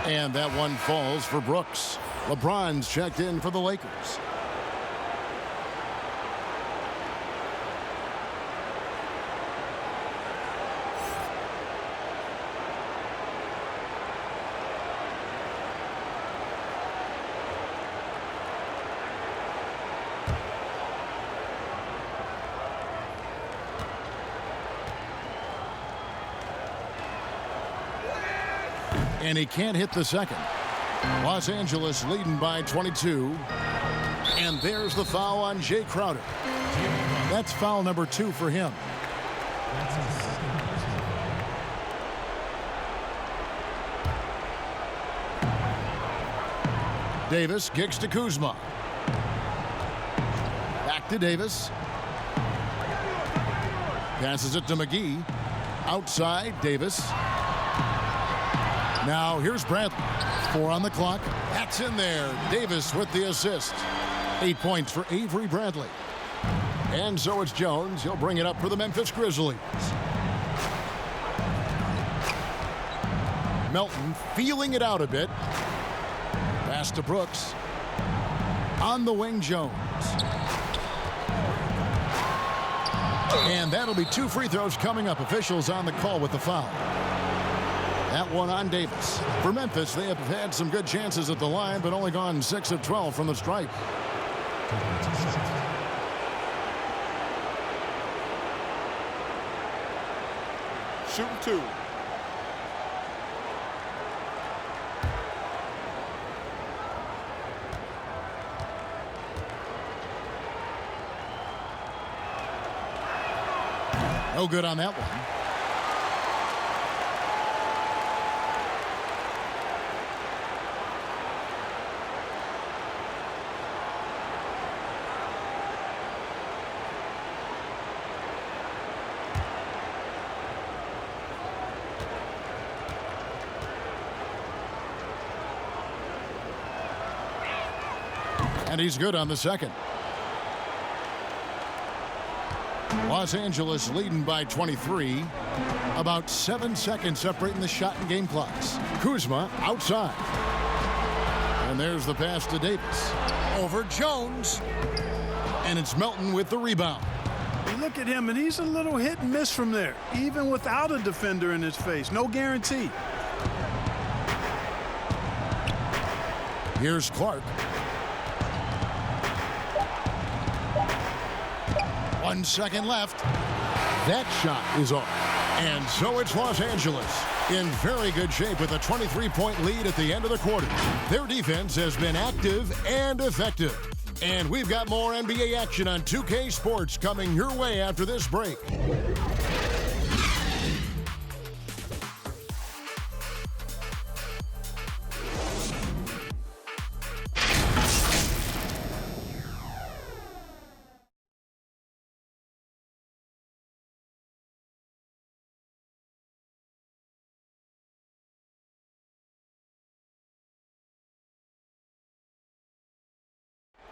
And that one falls for Brooks. LeBron's checked in for the Lakers. And he can't hit the second. Los Angeles leading by 22. And there's the foul on Jay Crowder. That's foul number 2 for him. Davis kicks to Kuzma. Back to Davis. Passes it to McGee. Outside, Davis. Now here's Bradley. 4 on the clock. That's in there. Davis with the assist. 8 points for Avery Bradley. And so it's Jones. He'll bring it up for the Memphis Grizzlies. Melton feeling it out a bit. Pass to Brooks. On the wing, Jones. And that'll be 2 free throws coming up. Officials on the call with the foul. That one on Davis. For Memphis, they have had some good chances at the line, but only gone 6 of 12 from the stripe. Shooting 2. No good on that one. And he's good on the second. Los Angeles leading by 23. About 7 seconds separating the shot and game clocks. Kuzma outside. And there's the pass to Davis. Over Jones. And it's Melton with the rebound. You look at him, and he's a little hit and miss from there, even without a defender in his face. No guarantee. Here's Clark. 1 second left. That shot is off. And so it's Los Angeles in very good shape with a 23-point lead at the end of the quarter. Their defense has been active and effective. And we've got more NBA action on 2K Sports coming your way after this break.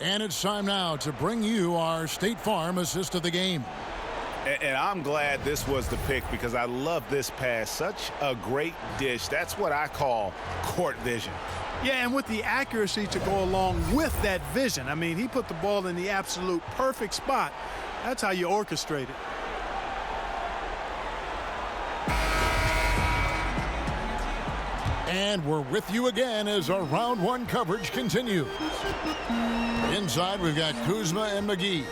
And it's time now to bring you our State Farm assist of the game. And I'm glad this was the pick because I love this pass. Such a great dish. That's what I call court vision. Yeah, and with the accuracy to go along with that vision. I mean, he put the ball in the absolute perfect spot. That's how you orchestrate it. And we're with you again as our round 1 coverage continues. Inside, we've got Kuzma and McGee.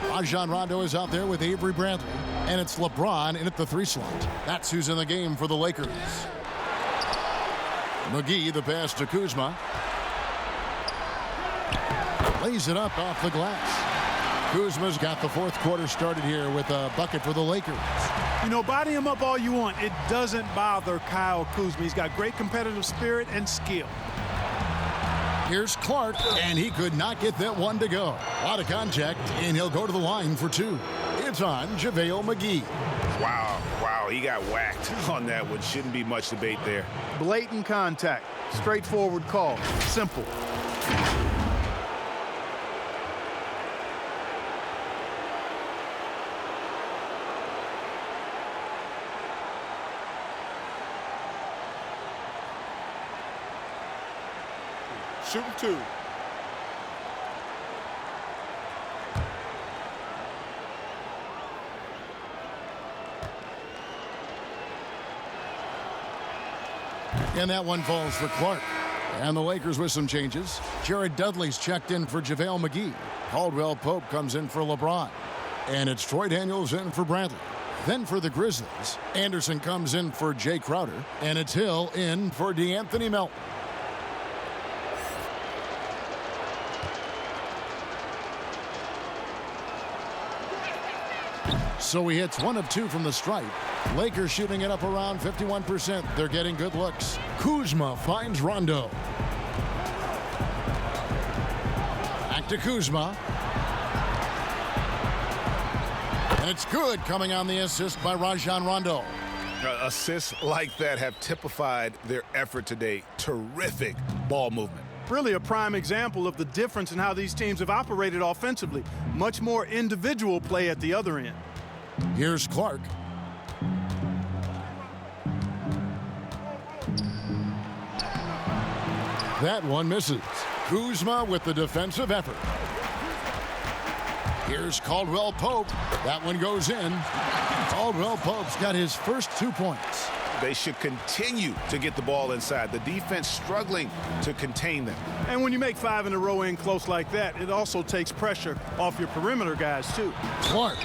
Rajon Rondo is out there with Avery Bradley. And it's LeBron in at the 3 slot. That's who's in the game for the Lakers. McGee, the pass to Kuzma. Lays it up off the glass. Kuzma's got the 4th quarter started here with a bucket for the Lakers. You know, body him up all you want. It doesn't bother Kyle Kuzma. He's got great competitive spirit and skill. Here's Clark, and he could not get that one to go. A lot of contact, and he'll go to the line for 2. It's on JaVale McGee. Wow, he got whacked on that one. Shouldn't be much debate there. Blatant contact. Straightforward call. Simple. Shooting 2. And that one falls for Clark. And the Lakers with some changes. Jared Dudley's checked in for JaVale McGee. Caldwell Pope comes in for LeBron. And it's Troy Daniels in for Bradley. Then for the Grizzlies, Anderson comes in for Jay Crowder. And it's Hill in for DeAnthony Melton. So he hits 1 of 2 from the stripe. Lakers shooting it up around 51%. They're getting good looks. Kuzma finds Rondo. Back to Kuzma. And it's good, coming on the assist by Rajon Rondo. Assists like that have typified their effort today. Terrific ball movement. Really a prime example of the difference in how these teams have operated offensively. Much more individual play at the other end. Here's Clark. That one misses. Kuzma with the defensive effort. Here's Caldwell Pope. That one goes in. Caldwell Pope's got his first 2 points. They should continue to get the ball inside. The defense struggling to contain them. And when you make 5 in a row in close like that, it also takes pressure off your perimeter guys, too. Clark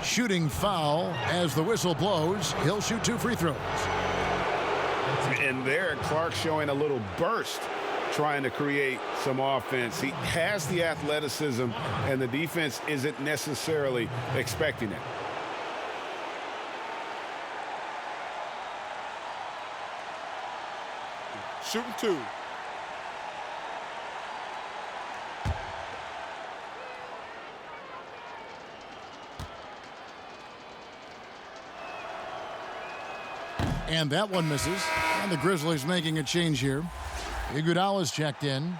shooting foul as the whistle blows. He'll shoot 2 free throws. And there, Clark showing a little burst, trying to create some offense. He has the athleticism, and the defense isn't necessarily expecting it. Shooting 2. And that one misses. And the Grizzlies making a change here. Iguodala's checked in.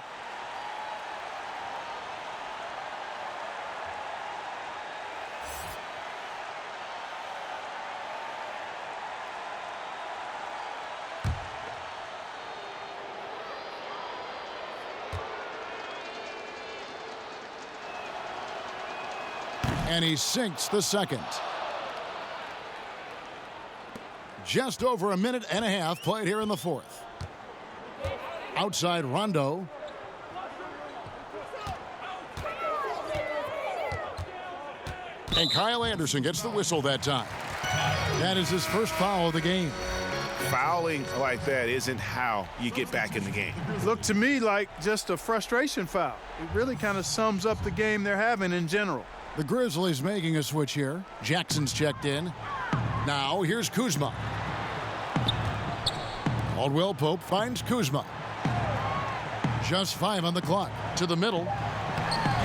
And he sinks the second. Just over a minute and a half played here in the fourth. Outside Rondo. And Kyle Anderson gets the whistle that time. That is his first foul of the game. Fouling like that isn't how you get back in the game. Looked to me like just a frustration foul. It really kind of sums up the game they're having in general. The Grizzlies making a switch here. Jackson's checked in. Now here's Kuzma. Caldwell Pope finds Kuzma. Just 5 on the clock. To the middle.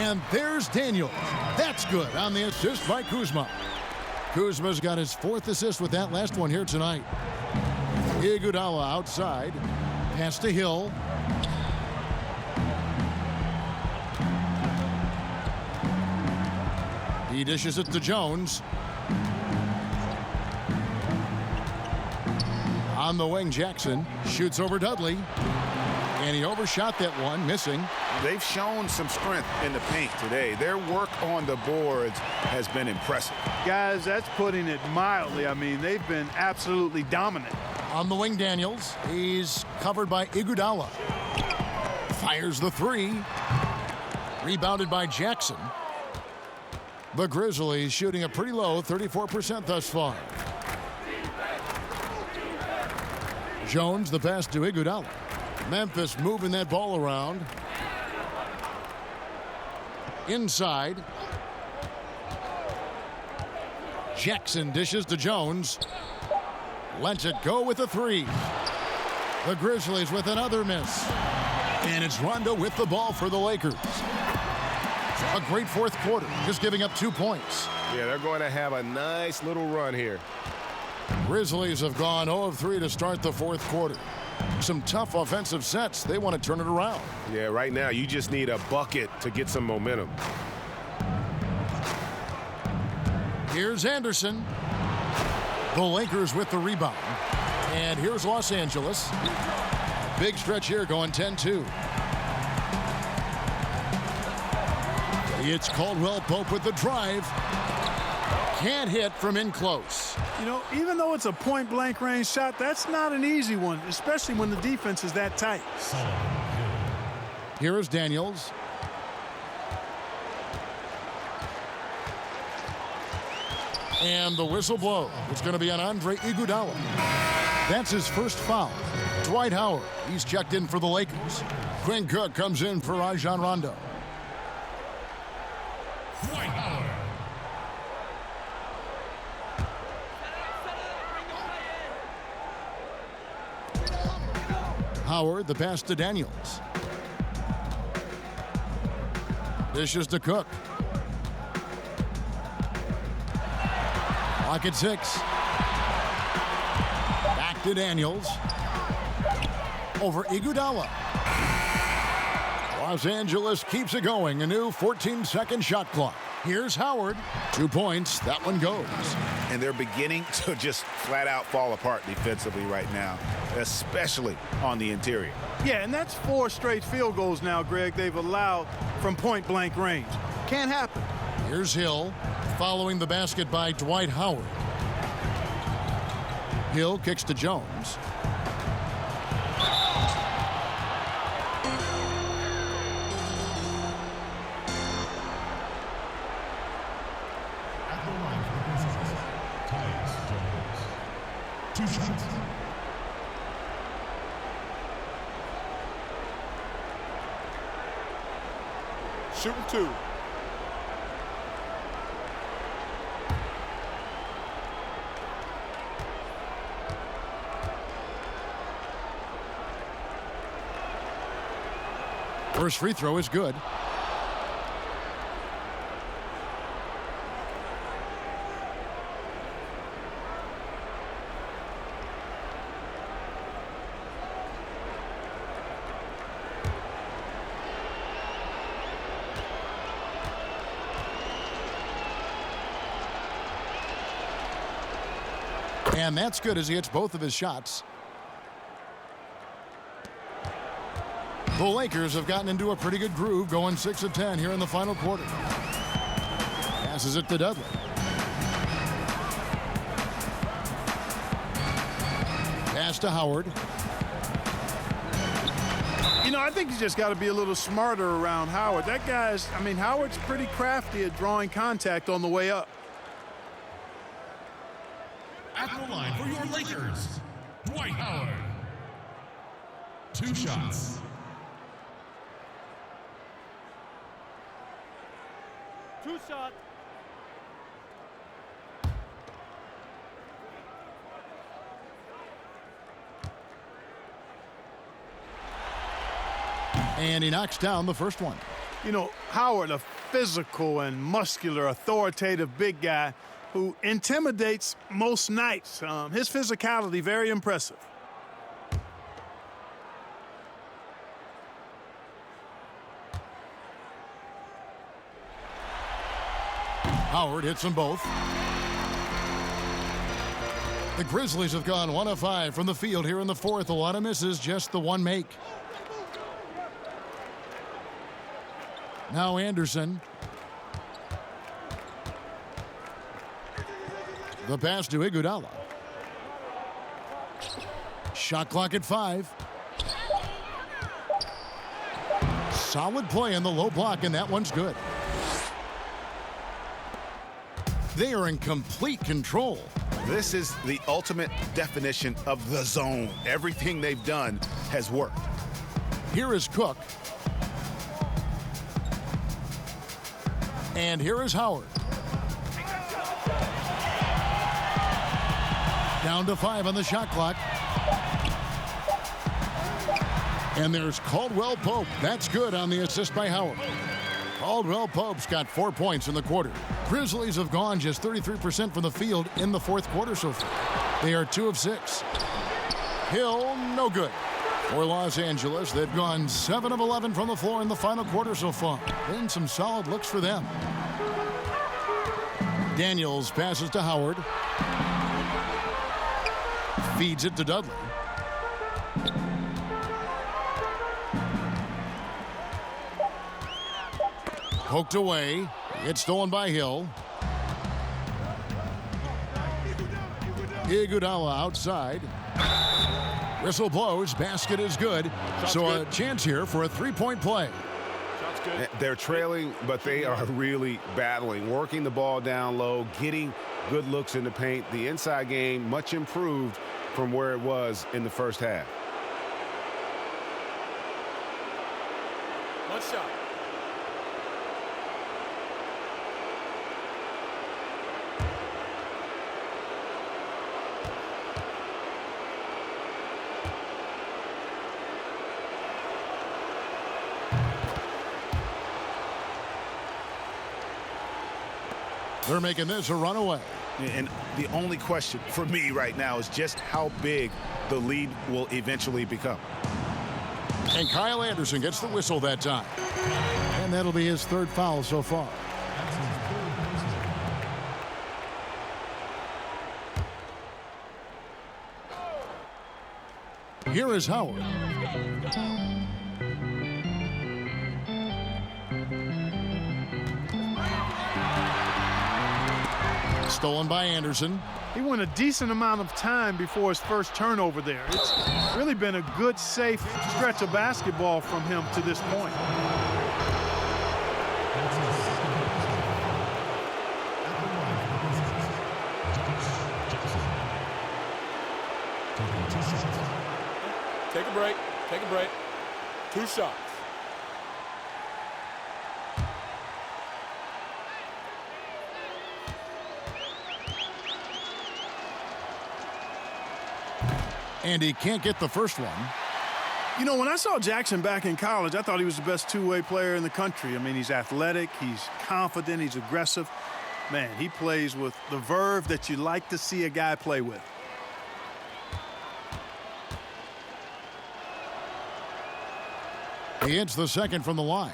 And there's Daniels. That's good on the assist by Kuzma. Kuzma's got his 4th assist with that last one here tonight. Iguodala outside. Pass to Hill. He dishes it to Jones. On the wing, Jackson shoots over Dudley. And he overshot that one, missing. They've shown some strength in the paint today. Their work on the boards has been impressive. Guys, that's putting it mildly. I mean, they've been absolutely dominant. On the wing, Daniels. He's covered by Iguodala. Fires the 3. Rebounded by Jackson. The Grizzlies shooting a pretty low 34% thus far. Jones, the pass to Iguodala. Memphis moving that ball around. Inside. Jackson dishes to Jones. Lets it go with a 3. The Grizzlies with another miss. And it's Rondo with the ball for the Lakers. A great fourth quarter, just giving up 2 points. Yeah, they're going to have a nice little run here. Grizzlies have gone 0 of 3 to start the fourth quarter. Some tough offensive sets. They want to turn it around. Yeah, right now you just need a bucket to get some momentum. Here's Anderson. The Lakers with the rebound. And here's Los Angeles. Big stretch here going 10-2. It's Caldwell Pope with the drive. Can't hit from in close. You know, even though it's a point-blank range shot, that's not an easy one, especially when the defense is that tight. Here is Daniels. And the whistle blows. It's going to be on Andre Iguodala. That's his first foul. Dwight Howard, he's checked in for the Lakers. Quinn Cook comes in for Rajon Rondo. Dwight Howard. Howard, the pass to Daniels. Dishes to Cook. Clock at 6. Back to Daniels. Over Iguodala. Los Angeles keeps it going. A new 14-second shot clock. Here's Howard. 2 points. That one goes. And they're beginning to just flat out fall apart defensively right now, especially on the interior. Yeah, and that's 4 straight field goals now, Greg, they've allowed from point-blank range. Can't happen. Here's Hill, following the basket by Dwight Howard. Hill kicks to Jones. At the line for the Grizzlies, Tyus Jones. 2 shots. Shooting 2. First free throw is good. And that's good as he hits both of his shots. The Lakers have gotten into a pretty good groove, going 6 of 10 here in the final quarter. Passes it to Dudley. Pass to Howard. You know, I think he's just got to be a little smarter around Howard. That guy's, I mean, Howard's pretty crafty at drawing contact on the way up. At the line for your Lakers, Dwight Howard. 2 shots. Two shots. And he knocks down the first one. You know, Howard, a physical and muscular, authoritative big guy who intimidates most nights. His physicality, very impressive. Howard hits them both. The Grizzlies have gone 1 of 5 from the field here in the fourth. A lot of misses, just the one make. Now Anderson. The pass to Iguodala. Shot clock at 5. Solid play in the low block, and that one's good. They are in complete control. This is the ultimate definition of the zone. Everything they've done has worked. Here is Cook. And here is Howard. Down to 5 on the shot clock. And there's Caldwell Pope. That's good on the assist by Howard. Caldwell Pope's got 4 points in the quarter. Grizzlies have gone just 33% from the field in the fourth quarter so far. They are 2 of 6. Hill, no good. For Los Angeles, they've gone 7 of 11 from the floor in the final quarter so far. Been some solid looks for them. Daniels passes to Howard. Feeds it to Dudley. Poked away. It's stolen by Hill. Iguodala outside. Whistle blows. Basket is good. So a chance here for a three-point play. They're trailing, but they are really battling, working the ball down low, getting good looks in the paint. The inside game much improved from where it was in the first half. One shot. They're making this a runaway. And the only question for me right now is just how big the lead will eventually become. And Kyle Anderson gets the whistle that time. And that'll be his 3rd foul so far. Here is Howard. Stolen by Anderson. He went a decent amount of time before his first turnover there. It's really been a good, safe stretch of basketball from him to this point. Take a break. Take a break. 2 shots. And he can't get the first one. You know, when I saw Jackson back in college, I thought he was the best two-way player in the country. I mean, he's athletic, he's confident, he's aggressive. Man, he plays with the verve that you like to see a guy play with. He hits the second from the line.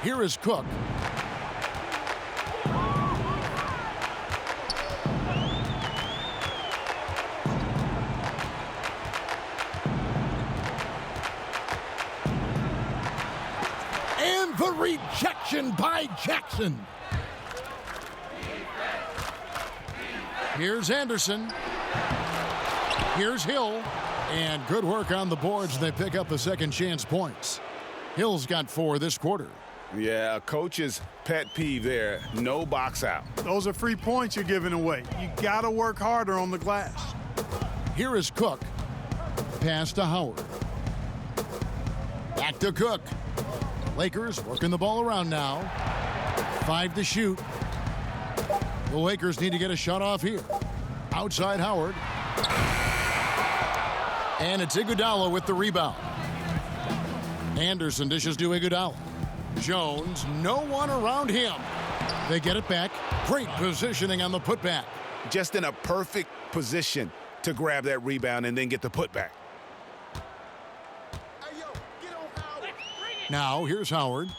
Here is Cook. And the rejection by Jackson. Here's Anderson. Here's Hill. And good work on the boards. They pick up the second chance points. Hill's got 4 this quarter. Yeah, coach's pet peeve there. No box out. Those are free points you're giving away. You got to work harder on the glass. Here is Cook. Pass to Howard. Back to Cook. Lakers working the ball around now. 5 to shoot. The Lakers need to get a shot off here. Outside Howard. And it's Iguodala with the rebound. Anderson dishes to Iguodala. Jones, no one around him. They get it back. Great positioning on the putback. Just in a perfect position to grab that rebound and then get the putback. Now, here's Howard.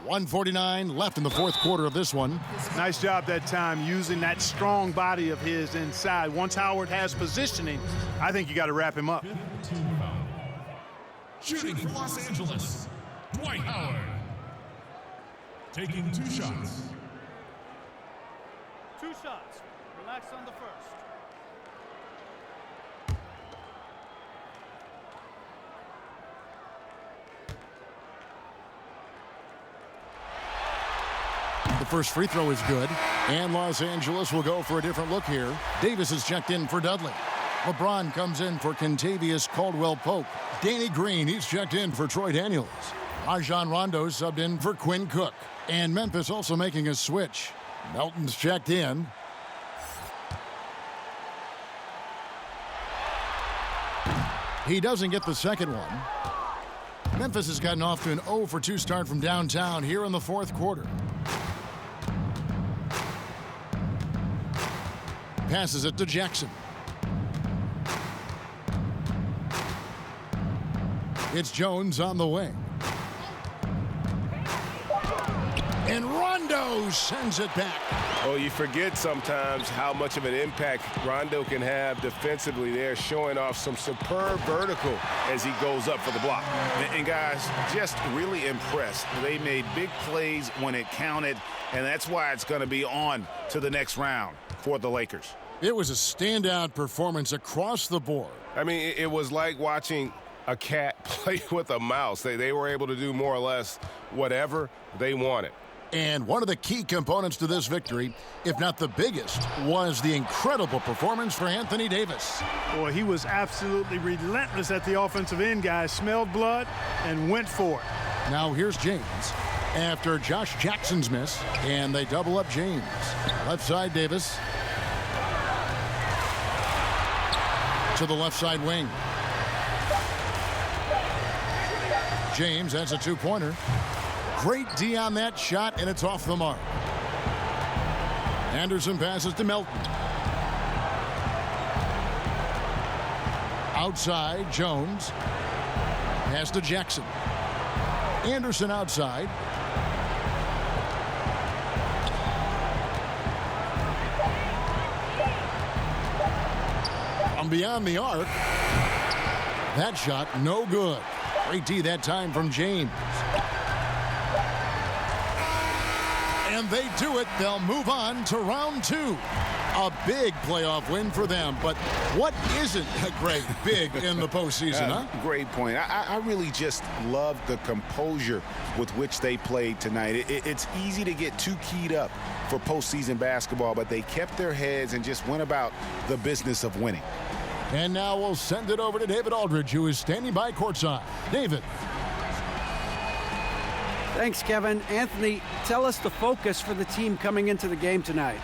1:49 left in the fourth quarter of this one. Nice job that time using that strong body of his inside. Once Howard has positioning, I think you got to wrap him up. Shooting for Los Angeles, Dwight Howard. Taking 2 shots. 2 shots. Relax on the first. The first free throw is good, and Los Angeles will go for a different look here. Davis is checked in for Dudley. LeBron comes in for Kentavious Caldwell-Pope. Danny Green, he's checked in for Troy Daniels. Rajon Rondo subbed in for Quinn Cook. And Memphis also making a switch. Melton's checked in. He doesn't get the second one. Memphis has gotten off to an 0-for-2 start from downtown here in the fourth quarter. Passes it to Jackson. It's Jones on the wing. And Rondo sends it back. Oh, you forget sometimes how much of an impact Rondo can have defensively there, showing off some superb vertical as he goes up for the block. And guys, just really impressed. They made big plays when it counted, and that's why it's going to be on to the next round for the Lakers. It was a standout performance across the board. I mean, it was like watching a cat play with a mouse. They were able to do more or less whatever they wanted. And one of the key components to this victory, if not the biggest, was the incredible performance for Anthony Davis. Boy, he was absolutely relentless at the offensive end, guys. Smelled blood and went for it. Now here's James after Josh Jackson's miss, and they double up James. Left side, Davis. To the left side wing. James, that's a two-pointer. Great D on that shot, and it's off the mark. Anderson passes to Melton. Outside, Jones. Pass to Jackson. Anderson outside. From beyond the arc. That shot, no good. Great D that time from James. And they do it. They'll move on to round two. A big playoff win for them. But what isn't, Greg, big in the postseason, huh? Great point. I really just love the composure with which they played tonight. It's easy to get too keyed up for postseason basketball, but they kept their heads and just went about the business of winning. And now we'll send it over to David Aldridge, who is standing by courtside. David. Thanks, Kevin. Anthony, tell us the focus for the team coming into the game tonight.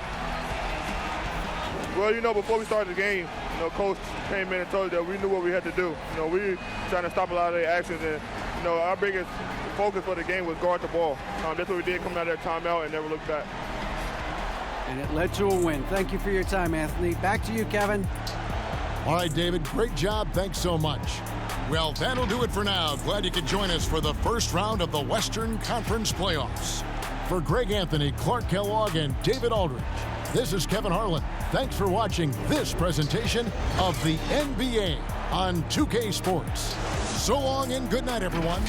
Well, before we started the game, Coach came in and told us that we knew what we had to do. We were trying to stop a lot of their actions, and, our biggest focus for the game was guard the ball. That's what we did coming out of that timeout and never looked back. And it led to a win. Thank you for your time, Anthony. Back to you, Kevin. All right, David, great job. Thanks so much. Well, that'll do it for now. Glad you could join us for the first round of the Western Conference Playoffs. For Greg Anthony, Clark Kellogg, and David Aldridge, this is Kevin Harlan. Thanks for watching this presentation of the NBA on 2K Sports. So long and good night, everyone.